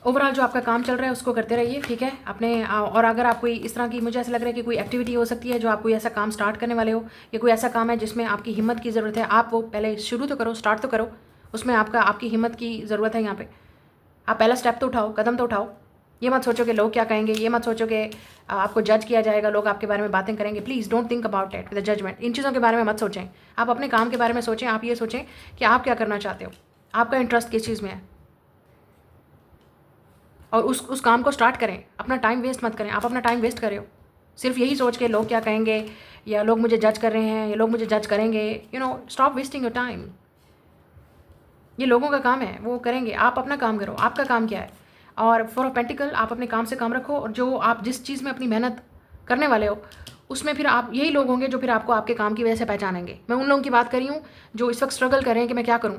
ओवरऑल जो आपका काम चल रहा है उसको करते रहिए, ठीक है अपने। और अगर आप कोई इस तरह की, मुझे ऐसा लग रहा है कि कोई एक्टिविटी हो सकती है जो आप कोई ऐसा काम स्टार्ट करने वाले हो, या कोई ऐसा काम है जिसमें आपकी हिम्मत की ज़रूरत है, आप वो पहले शुरू तो करो, स्टार्ट तो करो, उसमें आपकी हिम्मत की ज़रूरत है यहाँ पे। आप पहला स्टेप तो उठाओ, कदम तो उठाओ। ये मत सोचो कि लोग क्या कहेंगे, ये मत सोचो कि आपको जज किया जाएगा, लोग आपके बारे में बातें करेंगे। Please don't think about it with judgement. इन चीज़ों के बारे में मत सोचें। आप अपने काम के बारे में सोचें। आप ये सोचें कि आप क्या करना चाहते हो, आपका इंटरेस्ट किस चीज़ में है, और उस काम को स्टार्ट करें। अपना टाइम वेस्ट मत करें। आप अपना टाइम वेस्ट कर रहे हो सिर्फ यही सोच के लोग क्या कहेंगे, या लोग मुझे जज कर रहे हैं, या लोग मुझे जज करेंगे। Stop wasting your time. ये लोगों का काम है, वो करेंगे। आप अपना काम करो। आपका काम क्या है? और फॉर अ पेंटिकल, आप अपने काम से काम रखो, और जो आप जिस चीज़ में अपनी मेहनत करने वाले हो उसमें फिर आप यही लोग होंगे जो फिर आपको आपके काम की वजह से पहचानेंगे। मैं उन लोगों की बात कर रही हूँ जो इस वक्त स्ट्रगल कर रहे हैं कि मैं क्या करूँ,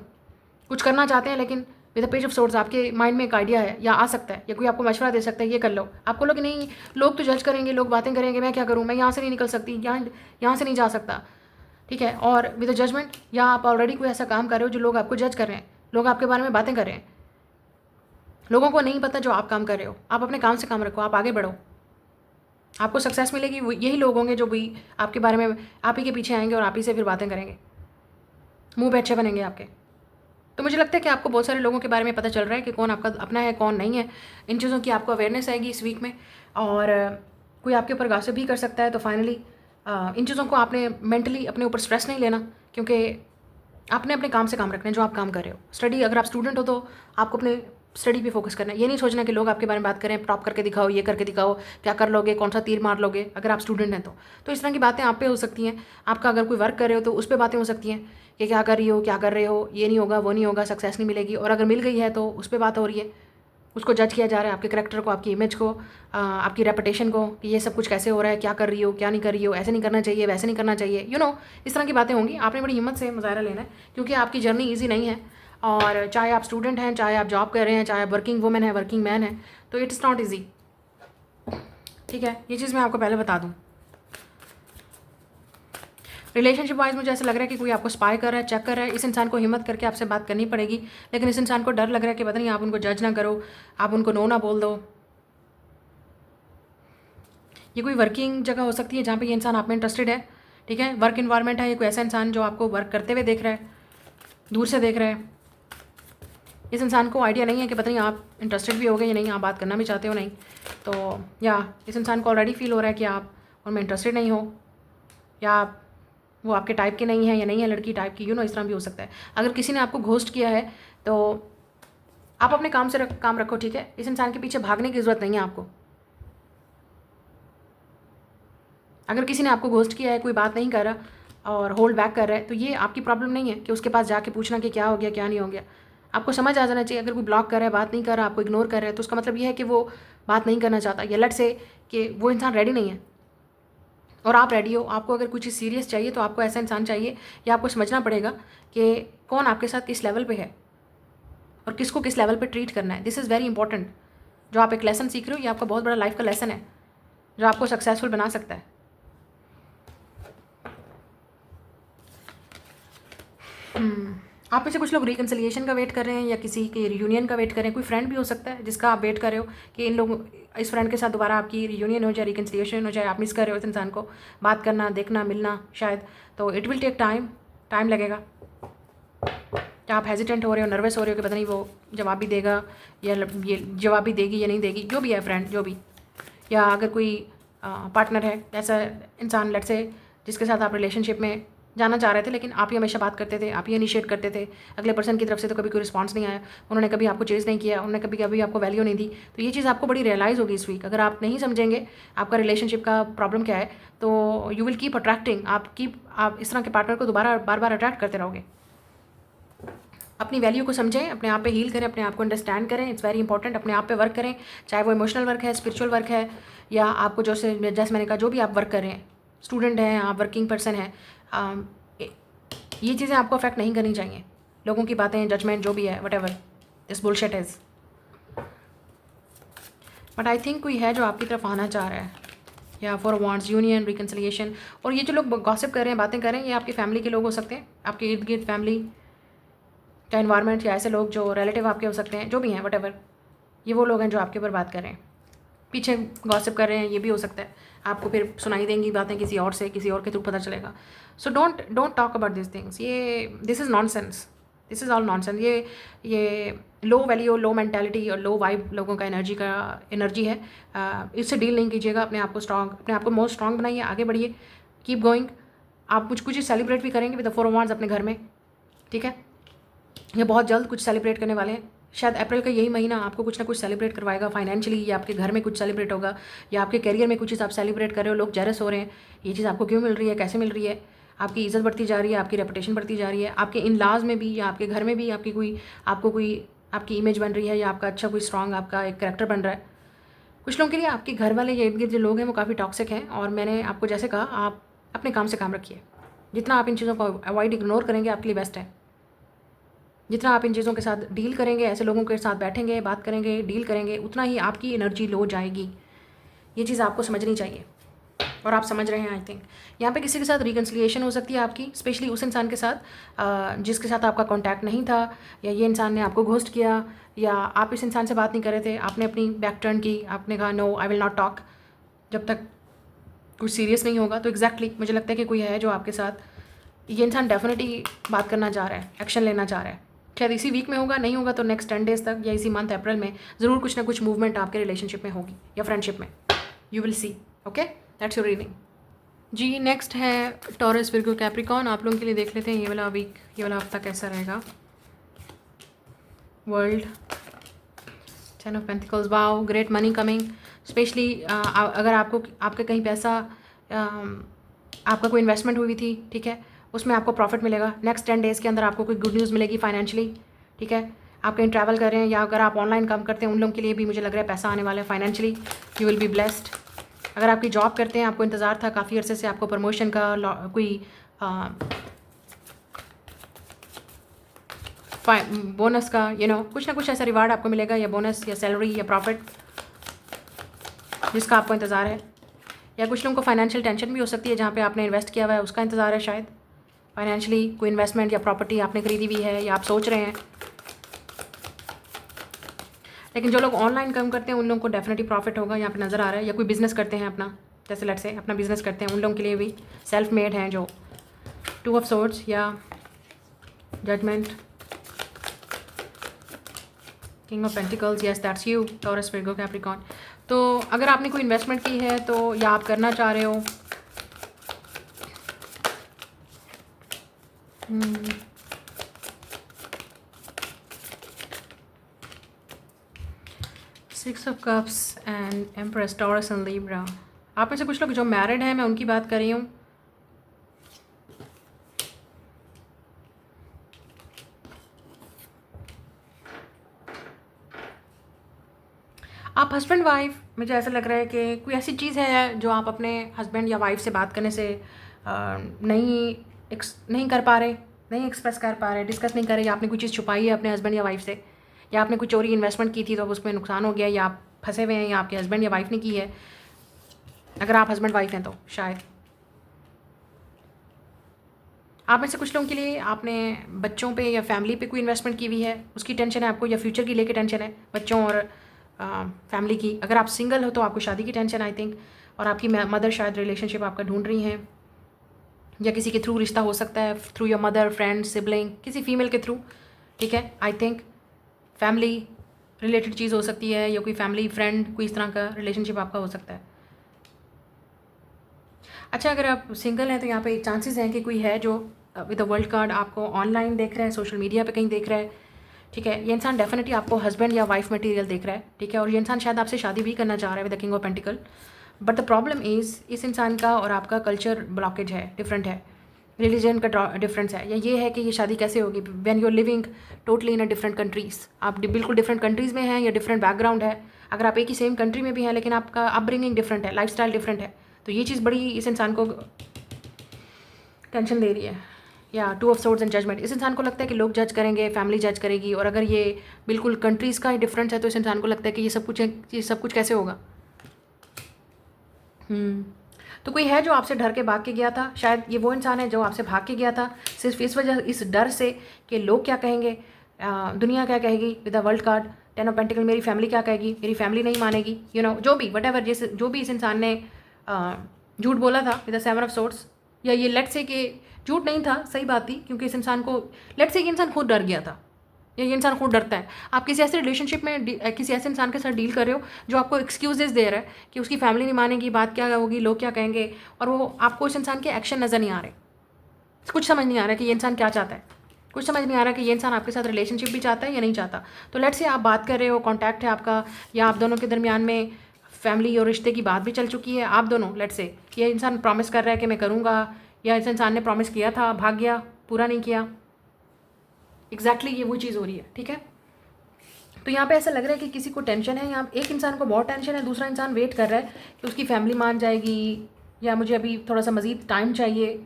कुछ करना चाहते हैं, लेकिन with a page of source आपके माइंड में एक आइडिया है या आ सकता है, या कोई आपको मशवरा दे सकता है, ये कर लो। आपको लोग नहीं, लोग तो जज करेंगे, लोग बातें करेंगे, मैं क्या करूँ, मैं यहाँ से नहीं निकल सकती, यहाँ से नहीं जा सकता, ठीक है। और विद अ जजमेंट, या आप ऑलरेडी कोई ऐसा काम कर रहे हो जो लोग आपको जज कर रहे हैं, लोग आपके बारे में बातें कर रहे हैं, लोगों को नहीं पता जो आप काम कर रहे हो। आप अपने काम से काम रखो, आप आगे बढ़ो, आपको सक्सेस मिलेगी। यही लोग होंगे जो भी आपके बारे में आप ही के पीछे आएंगे और आप ही से फिर बातें करेंगे, मुंह पे अच्छे बनेंगे आपके। तो मुझे लगता है कि आपको बहुत सारे लोगों के बारे में पता चल रहा है कि कौन आपका अपना है, कौन नहीं है। इन चीज़ों की आपको अवेयरनेस आएगी इस वीक में, और कोई आपके ऊपर गासिप भी कर सकता है। तो फाइनली इन चीज़ों को आपने मेंटली अपने ऊपर स्ट्रेस नहीं लेना, क्योंकि आपने अपने काम से काम रखना है जो आप काम कर रहे हो। स्टडी, अगर आप स्टूडेंट हो तो आपको अपने स्टडी पे फोकस करना है। ये नहीं सोचना कि लोग आपके बारे में बात करें, टॉप करके दिखाओ, ये करके दिखाओ, क्या कर लोगे, कौन सा तीर मार लोगे। अगर आप स्टूडेंट हैं तो इस तरह की बातें आप पे हो सकती हैं। आपका अगर कोई वर्क कर रहे हो तो उस पर बातें हो सकती हैं कि क्या कर रही हो, क्या कर रहे हो, ये नहीं होगा, वो नहीं होगा, सक्सेस नहीं मिलेगी। और अगर मिल गई है तो उस पर बात हो रही है, उसको जज किया जा रहा है, आपके करेक्टर को, आपकी इमेज को, आपकी रेपुटेशन को, कि ये सब कुछ कैसे हो रहा है, क्या कर रही हो, क्या नहीं कर रही हो, ऐसे नहीं करना चाहिए, वैसे नहीं करना चाहिए। इस तरह की बातें होंगी। आपने बड़ी हिम्मत से मुजाहरा लेना है, क्योंकि आपकी जर्नी ईजी नहीं है। और चाहे आप स्टूडेंट हैं, चाहे आप जॉब कर रहे हैं, चाहे आप वर्किंग वुमेन है, वर्किंग मैन है, तो इट्स नॉट ईजी, ठीक है। ये चीज़ मैं आपको पहले बता दूँ। रिलेशनशिप वाइज मुझे ऐसा लग रहा है कि कोई आपको स्पाई कर रहा है, चेक कर रहा है। इस इंसान को हिम्मत करके आपसे बात करनी पड़ेगी, लेकिन इस इंसान को डर लग रहा है कि पता नहीं आप उनको जज ना करो, आप उनको नो ना बोल दो। ये कोई वर्किंग जगह हो सकती है जहाँ पे ये इंसान आप में इंटरेस्टेड है, ठीक है। वर्क इन्वायरमेंट है, ये कोई ऐसा इंसान जो आपको वर्क करते हुए देख रहा है, दूर से देख रहा है। इस इंसान को आइडिया नहीं है कि पता नहीं आप इंटरेस्टेड भी हो गए या नहीं, आप बात करना भी चाहते हो नहीं। तो या इस इंसान को ऑलरेडी फील हो रहा है कि आप उनमें इंटरेस्टेड नहीं हो, या वो आपके टाइप के नहीं है, या नहीं है लड़की टाइप की, इस तरह भी हो सकता है। अगर किसी ने आपको घोस्ट किया है तो आप अपने काम से काम रखो, ठीक है। इस इंसान के पीछे भागने की ज़रूरत नहीं है आपको। अगर किसी ने आपको घोस्ट किया है, कोई बात नहीं कर रहा और होल्ड बैक कर रहा है, तो ये आपकी प्रॉब्लम नहीं है कि उसके पास जाके पूछना कि क्या हो गया, क्या नहीं हो गया। आपको समझ आ जाना चाहिए, अगर कोई ब्लॉक कर रहा है, बात नहीं कर रहा, आपको इग्नोर कर रहा है, तो उसका मतलब ये है कि वो बात नहीं करना चाहता, या लेट्स से कि वो इंसान रेडी नहीं है और आप रेडी हो। आपको अगर कुछ सीरियस चाहिए तो आपको ऐसा इंसान चाहिए, या आपको समझना पड़ेगा कि कौन आपके साथ किस लेवल पे है और किसको किस लेवल पे ट्रीट करना है। This is very important. जो आप एक लेसन सीख रहे हो, ये आपका बहुत बड़ा लाइफ का लेसन है जो आपको सक्सेसफुल बना सकता है। आप में से कुछ लोग रिकन्सिलिएशन का वेट कर रहे हैं, या किसी के रियूनियन का वेट कर रहे हैं। कोई फ्रेंड भी हो सकता है जिसका आप वेट कर रहे हो कि इस फ्रेंड के साथ दोबारा आपकी रियूनियन हो जाए, रिकन्सिलिएशन हो जाए। आप मिस कर रहे हो इस इंसान को, बात करना, देखना, मिलना शायद। तो इट विल टेक टाइम लगेगा। क्या आप हेजिटेंट हो रहे हो, नर्वस हो रहे हो कि पता नहीं वो जवाब भी देगा, या ये जवाब भी देगी या नहीं देगी, जो भी है फ्रेंड, जो भी। या अगर कोई पार्टनर है, ऐसा इंसान लेट्स से जिसके साथ आप रिलेशनशिप में जाना चाह रहे थे, लेकिन आप ही हमेशा बात करते थे, आप ही इनिशिएट करते थे। अगले पर्सन की तरफ से तो कभी कोई रिस्पांस नहीं आया, उन्होंने कभी आपको चेज़ नहीं किया, उन्होंने कभी आपको वैल्यू नहीं दी। तो ये चीज़ आपको बड़ी रियलाइज़ होगी इस वीक। अगर आप नहीं समझेंगे आपका रिलेशनशिप का प्रॉब्लम क्या है, तो यू विल कीप अट्रैक्टिंग, आप इस तरह के पार्टनर को बार बार अट्रैक्ट करते रहोगे। अपनी वैल्यू को समझें, अपने आप पे हील करें, अपने आप को अंडरस्टैंड करें। It's very important. अपने आप पे वर्क करें, चाहे वो इमोशनल वर्क है, स्पिरिचुअल वर्क है, या आपको जैसे मैंने कहा जो भी आप वर्क कर रहे हैं, स्टूडेंट हैं आप, वर्किंग पर्सन है, ये चीज़ें आपको अफेक्ट नहीं करनी चाहिए। लोगों की बातें, जजमेंट, जो भी है, what ever this bullshit is. But I think कोई है जो आपकी तरफ आना चाह रहा है, या फॉर वांट्स यूनियन, रिकन्सिलिएशन। और ये जो लोग गॉसिप कर रहे हैं, बातें कर रहे हैं, ये आपकी फैमिली के लोग हो सकते हैं, आपके इर्द गिर्द फैमिली या इन्वायरमेंट, या ऐसे लोग जो रिलेटिव आपके हो सकते हैं, जो भी हैं वट एवर। ये वो लोग हैं जो आपके ऊपर बात कर रहे हैं, पीछे गॉसिप कर रहे हैं। ये भी हो सकता है आपको फिर सुनाई देंगी बातें किसी और से, किसी और के थ्रू पता चलेगा। So don't talk about this things. This is nonsense. This is all nonsense. ये लो वैल्यू, लो मेंटालिटी और लो वाइब लोगों का एनर्जी है। इससे डील नहीं कीजिएगा। अपने आप को मोर स्ट्रॉन्ग बनाइए, आगे बढ़िए, कीप गोइंग। आप कुछ कुछ सेलिब्रेट भी करेंगे विद द 4 ऑफ वांड्स अपने घर में, ठीक है। ये बहुत जल्द कुछ सेलिब्रेट करने वाले हैं। शायद अप्रैल का यही महीना आपको कुछ ना कुछ सेलिब्रेट करवाएगा फाइनेंशियली, या आपके घर में कुछ सेलिब्रेट होगा, या आपके करियर में कुछ चीज़ आप सेलिब्रेट कर रहे हो, लोग जेलस हो रहे हैं, ये चीज़ आपको क्यों मिल रही है, कैसे मिल रही है। आपकी इज़्ज़त बढ़ती जा रही है, आपकी रेपुटेशन बढ़ती जा रही है, आपके इन लॉज में भी या आपके घर में भी आपकी इमेज बन रही है, या आपका अच्छा कोई स्ट्रॉन्ग आपका एक करेक्टर बन रहा है। कुछ लोगों के लिए आपके घर वाले या इर्द गिर्द जो लोग हैं वो काफ़ी टॉक्सिक हैं, और मैंने आपको जैसे कहा, आप अपने काम से काम रखिए। जितना आप इन चीज़ों को अवॉइड इग्नोर करेंगे आपके लिए बेस्ट है। जितना आप इन चीज़ों के साथ डील करेंगे, ऐसे लोगों के साथ बैठेंगे, बात करेंगे, डील करेंगे, उतना ही आपकी एनर्जी लो जाएगी। ये चीज़ आपको समझनी चाहिए, और आप समझ रहे हैं आई थिंक। यहाँ पे किसी के साथ रिकन्सिलिएशन हो सकती है आपकी, स्पेशली उस इंसान के साथ जिसके साथ आपका कॉन्टैक्ट नहीं था, या ये इंसान ने आपको घोस्ट किया, या आप इस इंसान से बात नहीं कर रहे थे, आपने अपनी बैक टर्न की, आपने कहा no I will not talk जब तक कुछ सीरियस नहीं होगा। तो एग्जैक्टली मुझे लगता है कि कोई है जो आपके साथ, ये इंसान डेफिनेटली बात करना चाह रहा है, एक्शन लेना चाह रहा है। शायद इसी वीक में होगा, नहीं होगा तो नेक्स्ट 10 डेज तक, या इसी मंथ अप्रैल में ज़रूर कुछ ना कुछ मूवमेंट आपके रिलेशनशिप में होगी या फ्रेंडशिप में। You will see. Okay, that's your reading. जी, नेक्स्ट है टॉरस, विर्गो, कैप्रिकॉर्न। आप लोगों के लिए देख लेते हैं ये वाला वीक, ये वाला हफ्ता कैसा रहेगा। World, 10 of pentacles, wow, great money coming. Specially अगर आपका कहीं पैसा, आपका कोई इन्वेस्टमेंट हुई थी, ठीक है, उसमें आपको प्रॉफिट मिलेगा। नेक्स्ट 10 डेज़ के अंदर आपको कोई गुड न्यूज़ मिलेगी फाइनेंशियली, ठीक है। आप कहीं ट्रैवल कर रहे हैं, या अगर आप ऑनलाइन काम करते हैं, उन लोगों के लिए भी मुझे लग रहा है पैसा आने वाला है financially. You will be blessed. अगर आपकी जॉब करते हैं, आपको इंतज़ार था काफ़ी अरसे से आपको प्रमोशन का, कोई बोनस का, कुछ ना कुछ ऐसा रिवार्ड आपको मिलेगा, या बोनस या सैलरी या प्रॉफिट जिसका आपको इंतज़ार है। या कुछ लोगों को फाइनेंशियल टेंशन भी हो सकती है, जहाँ पे आपने इन्वेस्ट किया हुआ है उसका इंतज़ार है। शायद फाइनेंशियली कोई इन्वेस्टमेंट या प्रॉपर्टी आपने खरीदी हुई है, या आप सोच रहे हैं। लेकिन जो लोग ऑनलाइन काम करते हैं उन लोगों को डेफिनेटली प्रॉफिट होगा, यहाँ पे नज़र आ रहा है। या कोई बिज़नेस करते हैं अपना, जैसे लेट्स से अपना बिज़नेस करते हैं, उन लोगों के लिए भी सेल्फ मेड हैं जो 2 ऑफ सोर्ड्स या judgment, king of pentacles, yes that's you, Taurus, Virgo, Capricorn. तो अगर आपने कोई इन्वेस्टमेंट की है तो, या आप करना चाह रहे हो, six of cups and empress, taurus and Libra. आप में से कुछ लोग जो मैरिड हैं, मैं उनकी बात कर रही हूँ। आप हस्बैंड वाइफ, मुझे ऐसा लग रहा है कि कोई ऐसी चीज़ है जो आप अपने हस्बैंड या वाइफ से बात करने से नहीं कर पा रहे, नहीं एक्सप्रेस कर पा रहे, डिस्कस नहीं कर रहे, या आपने कोई चीज़ छुपाई है अपने हस्बैंड या वाइफ से, या आपने कोई चोरी इन्वेस्टमेंट की थी तो अब उसमें नुकसान हो गया, या आप फंसे हुए हैं, या आपके हस्बैंड या वाइफ ने की है। अगर आप हस्बैंड वाइफ हैं तो शायद आप में से कुछ लोगों के लिए आपने बच्चों पे या फैमिली पे कोई इन्वेस्टमेंट की हुई है, उसकी टेंशन है आपको, या फ्यूचर की लेके टेंशन है, बच्चों और फैमिली की। अगर आप सिंगल हो तो आपको शादी की टेंशन आई थिंक, और आपकी मदर शायद रिलेशनशिप आपका ढूंढ रही हैं, या किसी के थ्रू रिश्ता हो सकता है, through your mother, friend, sibling, किसी फीमेल के थ्रू, ठीक है। आई थिंक फैमिली रिलेटेड चीज़ हो सकती है, या कोई फैमिली फ्रेंड, कोई इस तरह का रिलेशनशिप आपका हो सकता है। अच्छा, अगर आप सिंगल हैं तो यहाँ पे एक चांसेस हैं कि कोई है जो विद द वर्ल्ड कार्ड आपको ऑनलाइन देख रहा है, सोशल मीडिया पे कहीं देख रहा है, ठीक है। ये इंसान डेफिनेटली आपको हस्बैंड या वाइफ मटेरियल देख रहा है, ठीक है। और ये इंसान शायद आपसे शादी भी करना चाह रहा है with the king of pentacle. But the problem is, इस इंसान का और आपका कल्चर ब्लॉकेज है, डिफरेंट है, रिलीजन का डिफरेंस है, या ये है कि ये शादी कैसे होगी when you are living totally in a different countries. आप बिल्कुल डिफरेंट कंट्रीज़ में हैं, या डिफरेंट बैकग्राउंड है। अगर आप एक ही सेम कंट्री में भी हैं लेकिन आपका अपब्रिंगिंग डिफरेंट है, लाइफ स्टाइल डिफरेंट है, तो ये चीज़ बड़ी इस इंसान को टेंशन दे रही है। या 2 ऑफ सोर्ड्स एंड जजमेंट, इस इंसान को लगता है कि लोग जज करेंगे, फैमिली जज करेगी, और अगर ये बिल्कुल कंट्रीज़ का ही डिफरेंस है तो इस इंसान को लगता है कि ये सब कुछ कैसे होगा। तो कोई है जो आपसे डर के भाग के गया था, शायद ये वो इंसान है जो आपसे भाग के गया था सिर्फ इस वजह, इस डर से कि लोग क्या कहेंगे, दुनिया क्या कहेगी with the world card, 10 of pentacle, मेरी फैमिली क्या कहेगी, मेरी फैमिली नहीं मानेगी, जो भी वट जो भी इस इंसान ने झूठ बोला था विद द 7 ऑफ सोर्ड्स, या ये लेट्स से कि झूठ नहीं था, सही बात थी, क्योंकि इस इंसान को लेट्स से ये इंसान खुद डर गया था, या ये इंसान खुद डरता है। आप किसी ऐसे रिलेशनशिप में किसी ऐसे इंसान के साथ डील कर रहे हो जो आपको एक्सक्यूजेस दे रहा है कि उसकी फैमिली नहीं मानेगी, बात क्या होगी, लोग क्या कहेंगे, और वो आपको इस इंसान के एक्शन नज़र नहीं आ रहे, कुछ समझ नहीं आ रहा कि ये इंसान क्या चाहता है, कुछ समझ नहीं आ रहा कि ये इंसान आपके साथ रिलेशनशिप भी चाहता है या नहीं चाहता। तो लेट्स से आप बात कर रहे हो, कॉन्टैक्ट है आपका, या आप दोनों के दरमियान में फैमिली और रिश्ते की बात भी चल चुकी है, आप दोनों लेट्स से ये इंसान प्रॉमिस कर रहा है कि मैं करूँगा, या इस इंसान ने प्रॉमिस किया था, भाग गया, पूरा नहीं किया, एग्जैक्टली ये वो चीज़ हो रही है, ठीक है। तो यहाँ पे ऐसा लग रहा है कि किसी को टेंशन है, यहाँ एक इंसान को बहुत टेंशन है, दूसरा इंसान वेट कर रहा है कि उसकी फैमिली मान जाएगी, या मुझे अभी थोड़ा सा मज़ीद टाइम चाहिए,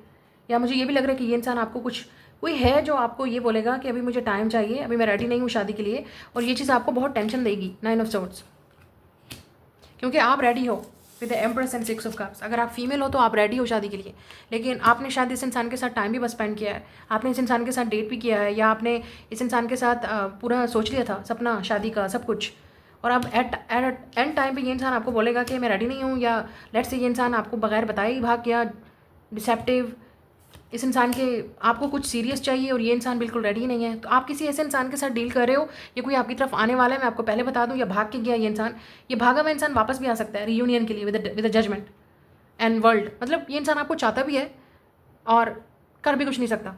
या मुझे ये भी लग रहा है कि ये इंसान आपको कुछ कोई है जो आपको ये बोलेगा कि अभी मुझे टाइम चाहिए, अभी मैं रेडी नहीं हूँ शादी के लिए, और ये चीज़ आपको बहुत टेंशन देगी, 9 ऑफ सोर्ड्स, क्योंकि आप रेडी हो with the empress and 6 of cups. अगर आप फीमेल हो तो आप रेडी हो शादी के लिए, लेकिन आपने शायद इस इंसान के साथ टाइम भी बस स्पेंड किया है, आपने इस इंसान के साथ डेट भी किया है, या आपने इस इंसान के साथ पूरा सोच लिया था सपना शादी का सब कुछ, और अब एट एंड टाइम पे ये इंसान आपको बोलेगा कि मैं रेडी नहीं हूँ, या लेट्स से ये इंसान आपको बगैर बताए ही भाग गया, डिसेप्टिव, इस इंसान के आपको कुछ सीरियस चाहिए और ये इंसान बिल्कुल रेडी नहीं है। तो आप किसी ऐसे इंसान के साथ डील कर रहे हो, ये कोई आपकी तरफ आने वाला है, मैं आपको पहले बता दूं, या भाग के गया ये इंसान, ये भागा हुआ इंसान वापस भी आ सकता है रीयूनियन के लिए विद जजमेंट एंड वर्ल्ड, मतलब ये इंसान आपको चाहता भी है और कर भी कुछ नहीं सकता।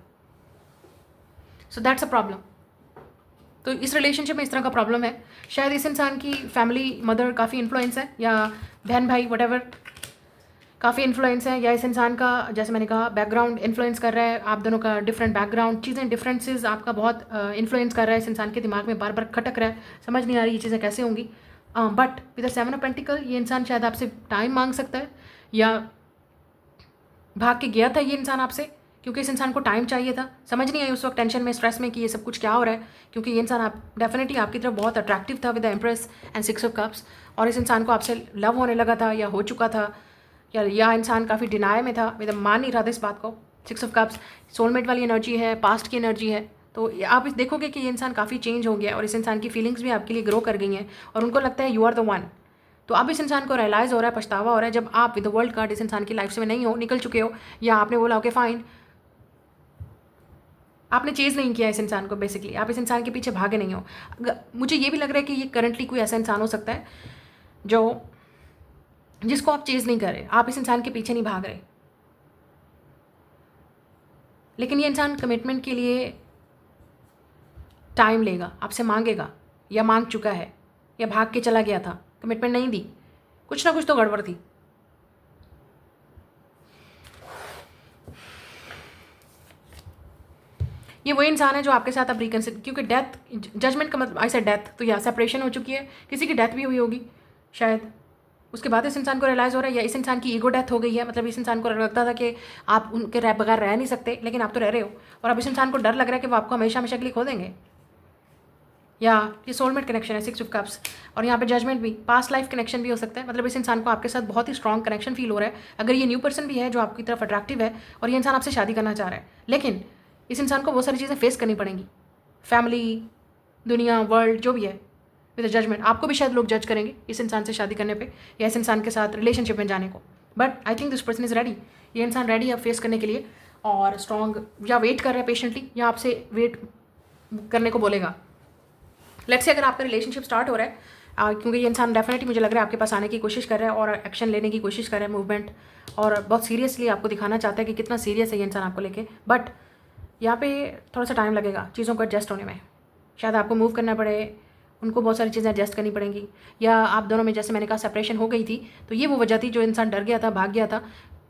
So that's a problem. तो इस रिलेशनशिप में इस तरह का प्रॉब्लम है, शायद इस इंसान की फैमिली मदर काफ़ी इन्फ्लुएंस है, या बहन भाई वटेवर काफ़ी इन्फ्लुएंस है, या इस इंसान का जैसे मैंने कहा बैकग्राउंड इन्फ्लुएंस कर रहा है, आप दोनों का डिफरेंट बैकग्राउंड, चीज़ें डिफरेंसेस आपका बहुत इन्फ्लुएंस कर रहा है, इस इंसान के दिमाग में बार बार खटक रहा है, समझ नहीं आ रही ये चीज़ें कैसे होंगी। But with the 7 of pentacle ये इंसान शायद आपसे टाइम मांग सकता है, या भाग के गया था ये इंसान आपसे, क्योंकि इस इंसान को टाइम चाहिए था, समझ नहीं आई उस वक्त टेंशन में, स्ट्रेस में कि ये सब कुछ क्या हो रहा है, क्योंकि ये इंसान आप डेफिनेटली आपकी तरफ बहुत अट्रैक्टिव था with the empress and 6 of cups, और इस इंसान को आपसे लव होने लगा था या हो चुका था, या इंसान काफ़ी डिनाय में था, मतलब मान नहीं रहा था इस बात को। 6 ऑफ कप्स सोलमेट वाली एनर्जी है, पास्ट की एनर्जी है, तो आप देखोगे कि ये इंसान काफ़ी चेंज हो गया और इस इंसान की फीलिंग्स भी आपके लिए ग्रो कर गई हैं, और उनको लगता है यू आर द वन। तो अब इस इंसान को रियलाइज़ हो रहा है, पछतावा हो रहा है, जब आप विद द वर्ल्ड कार्ड इस इंसान की लाइफ से नहीं हो, निकल चुके हो, या आपने बोला ओके फाइन, आपने चेज़ नहीं किया इस इंसान को, बेसिकली आप इस इंसान के पीछे भागे नहीं हो। मुझे ये भी लग रहा है कि ये करंटली कोई ऐसा इंसान हो सकता है जिसको आप चेज़ नहीं कर रहे, आप इस इंसान के पीछे नहीं भाग रहे, लेकिन ये इंसान कमिटमेंट के लिए टाइम लेगा, आपसे मांगेगा, या मांग चुका है, या भाग के चला गया था, कमिटमेंट नहीं दी, कुछ ना कुछ तो गड़बड़ थी। ये वही इंसान है जो आपके साथ अब रिकन्सिडर, क्योंकि डेथ जजमेंट का मतलब ऐसा डेथ, तो या सेपरेशन हो चुकी है, किसी की डेथ भी हुई होगी शायद, उसके बाद इस इंसान को रियलाइज़ हो रहा है, या इस इंसान की ईगो डेथ हो गई है, मतलब इस इंसान को लगता था कि आप उनके बगैर रह नहीं सकते, लेकिन आप तो रह रहे हो, और अब इस इंसान को डर लग रहा है कि वो आपको हमेशा हमेशा के लिए खो देंगे, या ये सोलमेट कनेक्शन है 6 ऑफ कप्स, और यहाँ पे जजमेंट भी, पास्ट लाइफ कनेक्शन भी हो सकता है, मतलब इस इंसान को आपके साथ बहुत ही स्ट्रॉन्ग कनेक्शन फील हो रहा है, अगर ये न्यू पर्सन भी है जो आपकी तरफ अट्रैक्टिव है, और ये इंसान आपसे शादी करना चाह रहा है, लेकिन इस इंसान को बहुत सारी चीज़ें फेस करनी पड़ेंगी, फैमिली, दुनिया, वर्ल्ड, जो भी है, विद जजमेंट। आपको भी शायद लोग जज करेंगे इस इंसान से शादी करने पे, या इस इंसान के साथ रिलेशनशिप में जाने को, but I think this person is ready, ये इंसान रेडी है फेस करने के लिए, और स्ट्रॉन्ग, या वेट कर रहा है पेशेंटली, या आपसे वेट करने को बोलेगा। लेट्स से अगर आपका रिलेशनशिप स्टार्ट हो रहा है, क्योंकि ये इंसान डेफिनेटली मुझे लग रहा है आपके पास आने की कोशिश कर रहा है, और एक्शन लेने की कोशिश कर रहा है, मूवमेंट, और बहुत सीरियसली आपको दिखाना चाहता है कि कितना सीरियस है ये इंसान आपको लेके, बट यहाँ पे थोड़ा सा टाइम लगेगा चीज़ों को एडजस्ट होने में, शायद आपको मूव करना पड़े, उनको बहुत सारी चीज़ें एडजस्ट करनी पड़ेंगी, या आप दोनों में जैसे मैंने कहा सेपरेशन हो गई थी, तो ये वो वजह थी जो इंसान डर गया था, भाग गया था,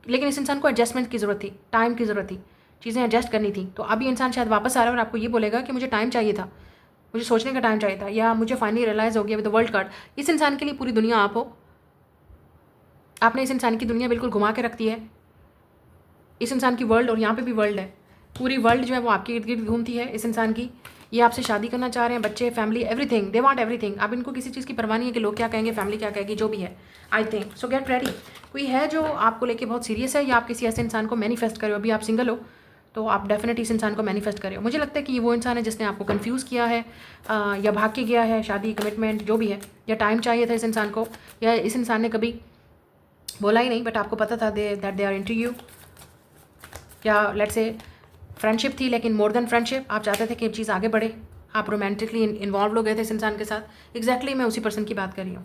लेकिन इस इंसान को एडजस्टमेंट की ज़रूरत थी, टाइम की ज़रूरत थी, चीज़ें एडजस्ट करनी थी। तो अभी इंसान शायद वापस आ रहा है और आपको ये बोलेगा कि मुझे टाइम चाहिए था, मुझे सोचने का टाइम चाहिए था, या मुझे फाइनली रियलाइज़ हो गया विद द वर्ल्ड कार्ड, इस इंसान के लिए पूरी दुनिया आप हो, आपने इस इंसान की दुनिया बिल्कुल घुमा के रखती है, इस इंसान की वर्ल्ड, और यहाँ पे भी वर्ल्ड है, पूरी वर्ल्ड जो है वो आपके इर्द गिर्द घूमती है इस इंसान की, ये आपसे शादी करना चाह रहे हैं, बच्चे, family, everything, they want everything, अब इनको किसी चीज़ की परवाह नहीं है कि लोग क्या कहेंगे, फैमिली क्या कहेगी, जो भी है, I think so get ready. कोई है जो आपको लेके बहुत सीरियस है, या आप किसी ऐसे इंसान को मैनिफेस्ट करो, अभी आप सिंगल हो तो आप डेफिनेटली इस इंसान को मैनिफेस्ट करें। मुझे लगता है कि ये वो इंसान है जिसने आपको कंफ्यूज किया है, या भाग के गया है, शादी, कमिटमेंट, जो भी है, या टाइम चाहिए था इस इंसान को, या इस इंसान ने कभी बोला ही नहीं, बट आपको पता था that they are into you, या लेट से फ्रेंडशिप थी, लेकिन मोर देन फ्रेंडशिप आप चाहते थे कि चीज़ आगे बढ़े, आप रोमांटिकली इन्वॉल्व हो गए थे इस इंसान के साथ। एग्जैक्टली मैं उसी पर्सन की बात कर रही हूँ।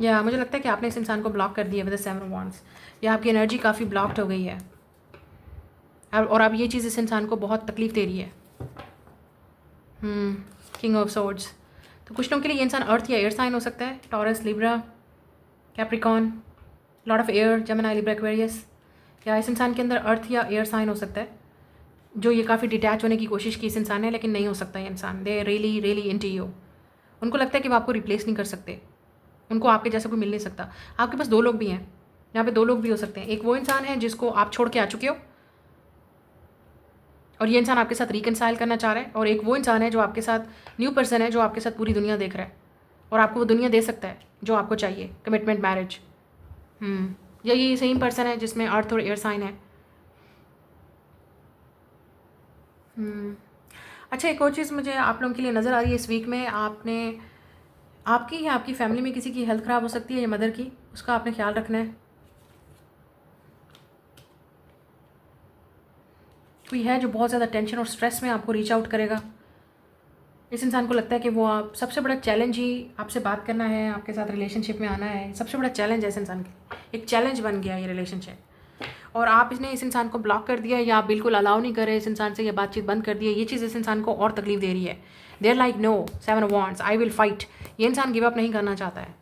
या मुझे लगता है कि आपने इस इंसान को ब्लॉक कर दिया विद द 7 ऑफ वांड्स, या आपकी एनर्जी काफ़ी ब्लॉक्ड हो गई है और अब ये चीज़ इस इंसान को बहुत तकलीफ दे रही है। King of swords. तो कुछ लोगों के लिए ये इंसान अर्थ या एयर साइन हो सकता है, taurus, Libra, Capricorn, lot of air, Gemini, Libra, Aquarius. या इस इंसान के अंदर अर्थ या एयर साइन हो सकता है, जो ये काफ़ी डिटैच होने की कोशिश की इस इंसान ने, लेकिन नहीं हो सकता ये इंसान। They really really into you. उनको लगता है कि वो आपको रिप्लेस नहीं कर सकते, उनको आपके जैसा कोई मिल नहीं सकता। आपके पास 2 लोग भी हैं, यहाँ पे 2 लोग भी हो सकते हैं। एक वो इंसान है जिसको आप छोड़ के आ चुके हो और ये इंसान आपके साथ रिकनसाइल करना चाह रहा है, और एक वो इंसान है जो आपके साथ न्यू पर्सन है, जो आपके साथ पूरी दुनिया देख रहा है और आपको वो दुनिया दे सकता है जो आपको चाहिए, कमिटमेंट, मैरिज। यही सेम पर्सन है जिसमें अर्थ और एयर साइन है। अच्छा, एक और चीज़ मुझे आप लोगों के लिए नज़र आ रही है इस वीक में, आपकी या आपकी फैमिली में किसी की हेल्थ ख़राब हो सकती है या मदर की, उसका आपने ख्याल रखना है। कोई है जो बहुत ज़्यादा टेंशन और स्ट्रेस में आपको रीच आउट करेगा। इस इंसान को लगता है कि वो आप सबसे बड़ा चैलेंज ही आपसे बात करना है, आपके साथ रिलेशनशिप में आना है, सबसे बड़ा चैलेंज है इस इंसान के। एक चैलेंज बन गया ये रिलेशनशिप, और आप इसने इस इंसान को ब्लॉक कर दिया या आप बिल्कुल अलाउ नहीं कर रहे इस इंसान से, ये बातचीत बंद कर दिया। ये चीज़ इस इंसान को और तकलीफ दे रही है। There like no 7 of wands, I will fight. ये इंसान गिव अप नहीं करना चाहता है,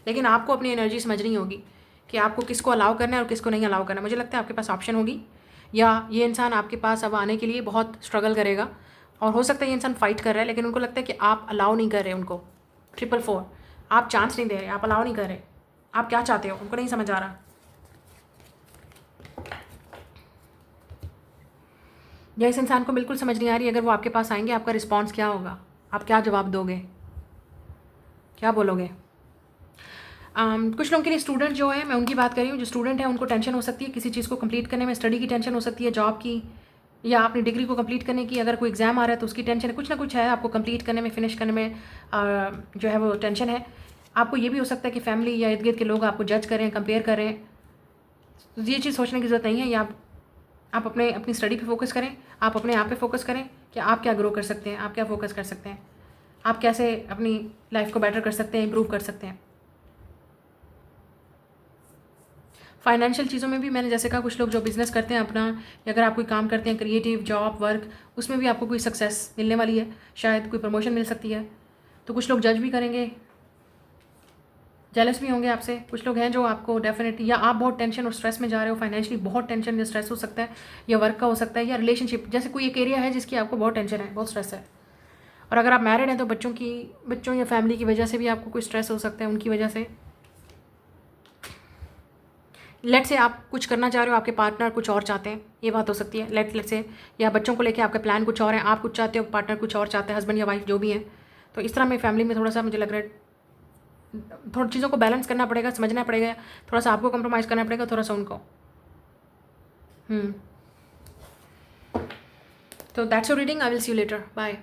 लेकिन आपको अपनी एनर्जी समझनी होगी कि आपको किसको अलाउ करना है और किसको नहीं अलाउ करना है। मुझे लगता है आपके पास ऑप्शन होगी, या ये इंसान आपके पास अब आने के लिए बहुत स्ट्रगल करेगा, और हो सकता है ये इंसान फाइट कर रहा है, लेकिन उनको लगता है कि आप अलाउ नहीं कर रहे उनको। 444, आप चांस नहीं दे रहे, आप अलाउ नहीं कर रहे। आप क्या चाहते हो उनको नहीं समझ आ रहा। या इस इंसान को बिल्कुल समझ नहीं आ रही अगर वो आपके पास आएंगे आपका रिस्पॉन्स क्या होगा, आप क्या जवाब दोगे, क्या बोलोगे। कुछ लोगों के लिए स्टूडेंट जो है, मैं उनकी बात कर रही हूँ, जो स्टूडेंट है उनको टेंशन हो सकती है किसी चीज़ को कंप्लीट करने में, स्टडी की टेंशन हो सकती है, जॉब की, या अपनी डिग्री को कंप्लीट करने की। अगर कोई एग्ज़ाम आ रहा है तो उसकी टेंशन है, कुछ ना कुछ है आपको कंप्लीट करने में, फिनिश करने में जो है वो टेंशन है। आपको ये भी हो सकता है कि फैमिली या इर्द गिर्द के लोग आपको जज करें, कंपेयर करें। तो ये चीज़ सोचने की ज़रूरत नहीं है। या आप अपनी स्टडी पे फोकस करें, आप अपने आप पे फोकस करें कि आप क्या ग्रो कर सकते हैं, आप क्या फोकस कर सकते हैं, आप कैसे अपनी लाइफ को बेटर कर सकते हैं, इम्प्रूव कर सकते हैं। फाइनेंशियल चीज़ों में भी मैंने जैसे कहा, कुछ लोग जो बिज़नेस करते हैं अपना, या अगर आप कोई काम करते हैं क्रिएटिव जॉब वर्क, उसमें भी आपको कोई सक्सेस मिलने वाली है, शायद कोई प्रमोशन मिल सकती है। तो कुछ लोग जज भी करेंगे, जेलस भी होंगे आपसे। कुछ लोग हैं जो आपको डेफिनेटली, या आप बहुत टेंशन और स्ट्रेस में जा रहे हो, फाइनेंशियली बहुत टेंशन या स्ट्रेस हो सकता है, या वर्क का हो सकता है, या रिलेशनशिप, जैसे कोई एक एरिया है जिसकी आपको बहुत टेंशन है, बहुत स्ट्रेस है। और अगर आप मैरिड हैं तो बच्चों या फैमिली की वजह से भी आपको कोई स्ट्रेस हो सकता है, उनकी वजह से। लेट से आप कुछ करना चाह रहे हो, आपके पार्टनर कुछ और चाहते हैं, ये बात हो सकती है। लेट से, या बच्चों को लेके आपका प्लान कुछ और है, आप कुछ चाहते हो, पार्टनर कुछ और चाहते हैं, हस्बैंड या वाइफ जो भी है। तो इस तरह में फैमिली में थोड़ा सा मुझे लग रहा है थोड़ी चीज़ों को बैलेंस करना पड़ेगा, समझना पड़ेगा, थोड़ा सा आपको कंप्रोमाइज़ करना पड़ेगा, थोड़ा सा उनको। तो that's your reading. I will see you later. Bye.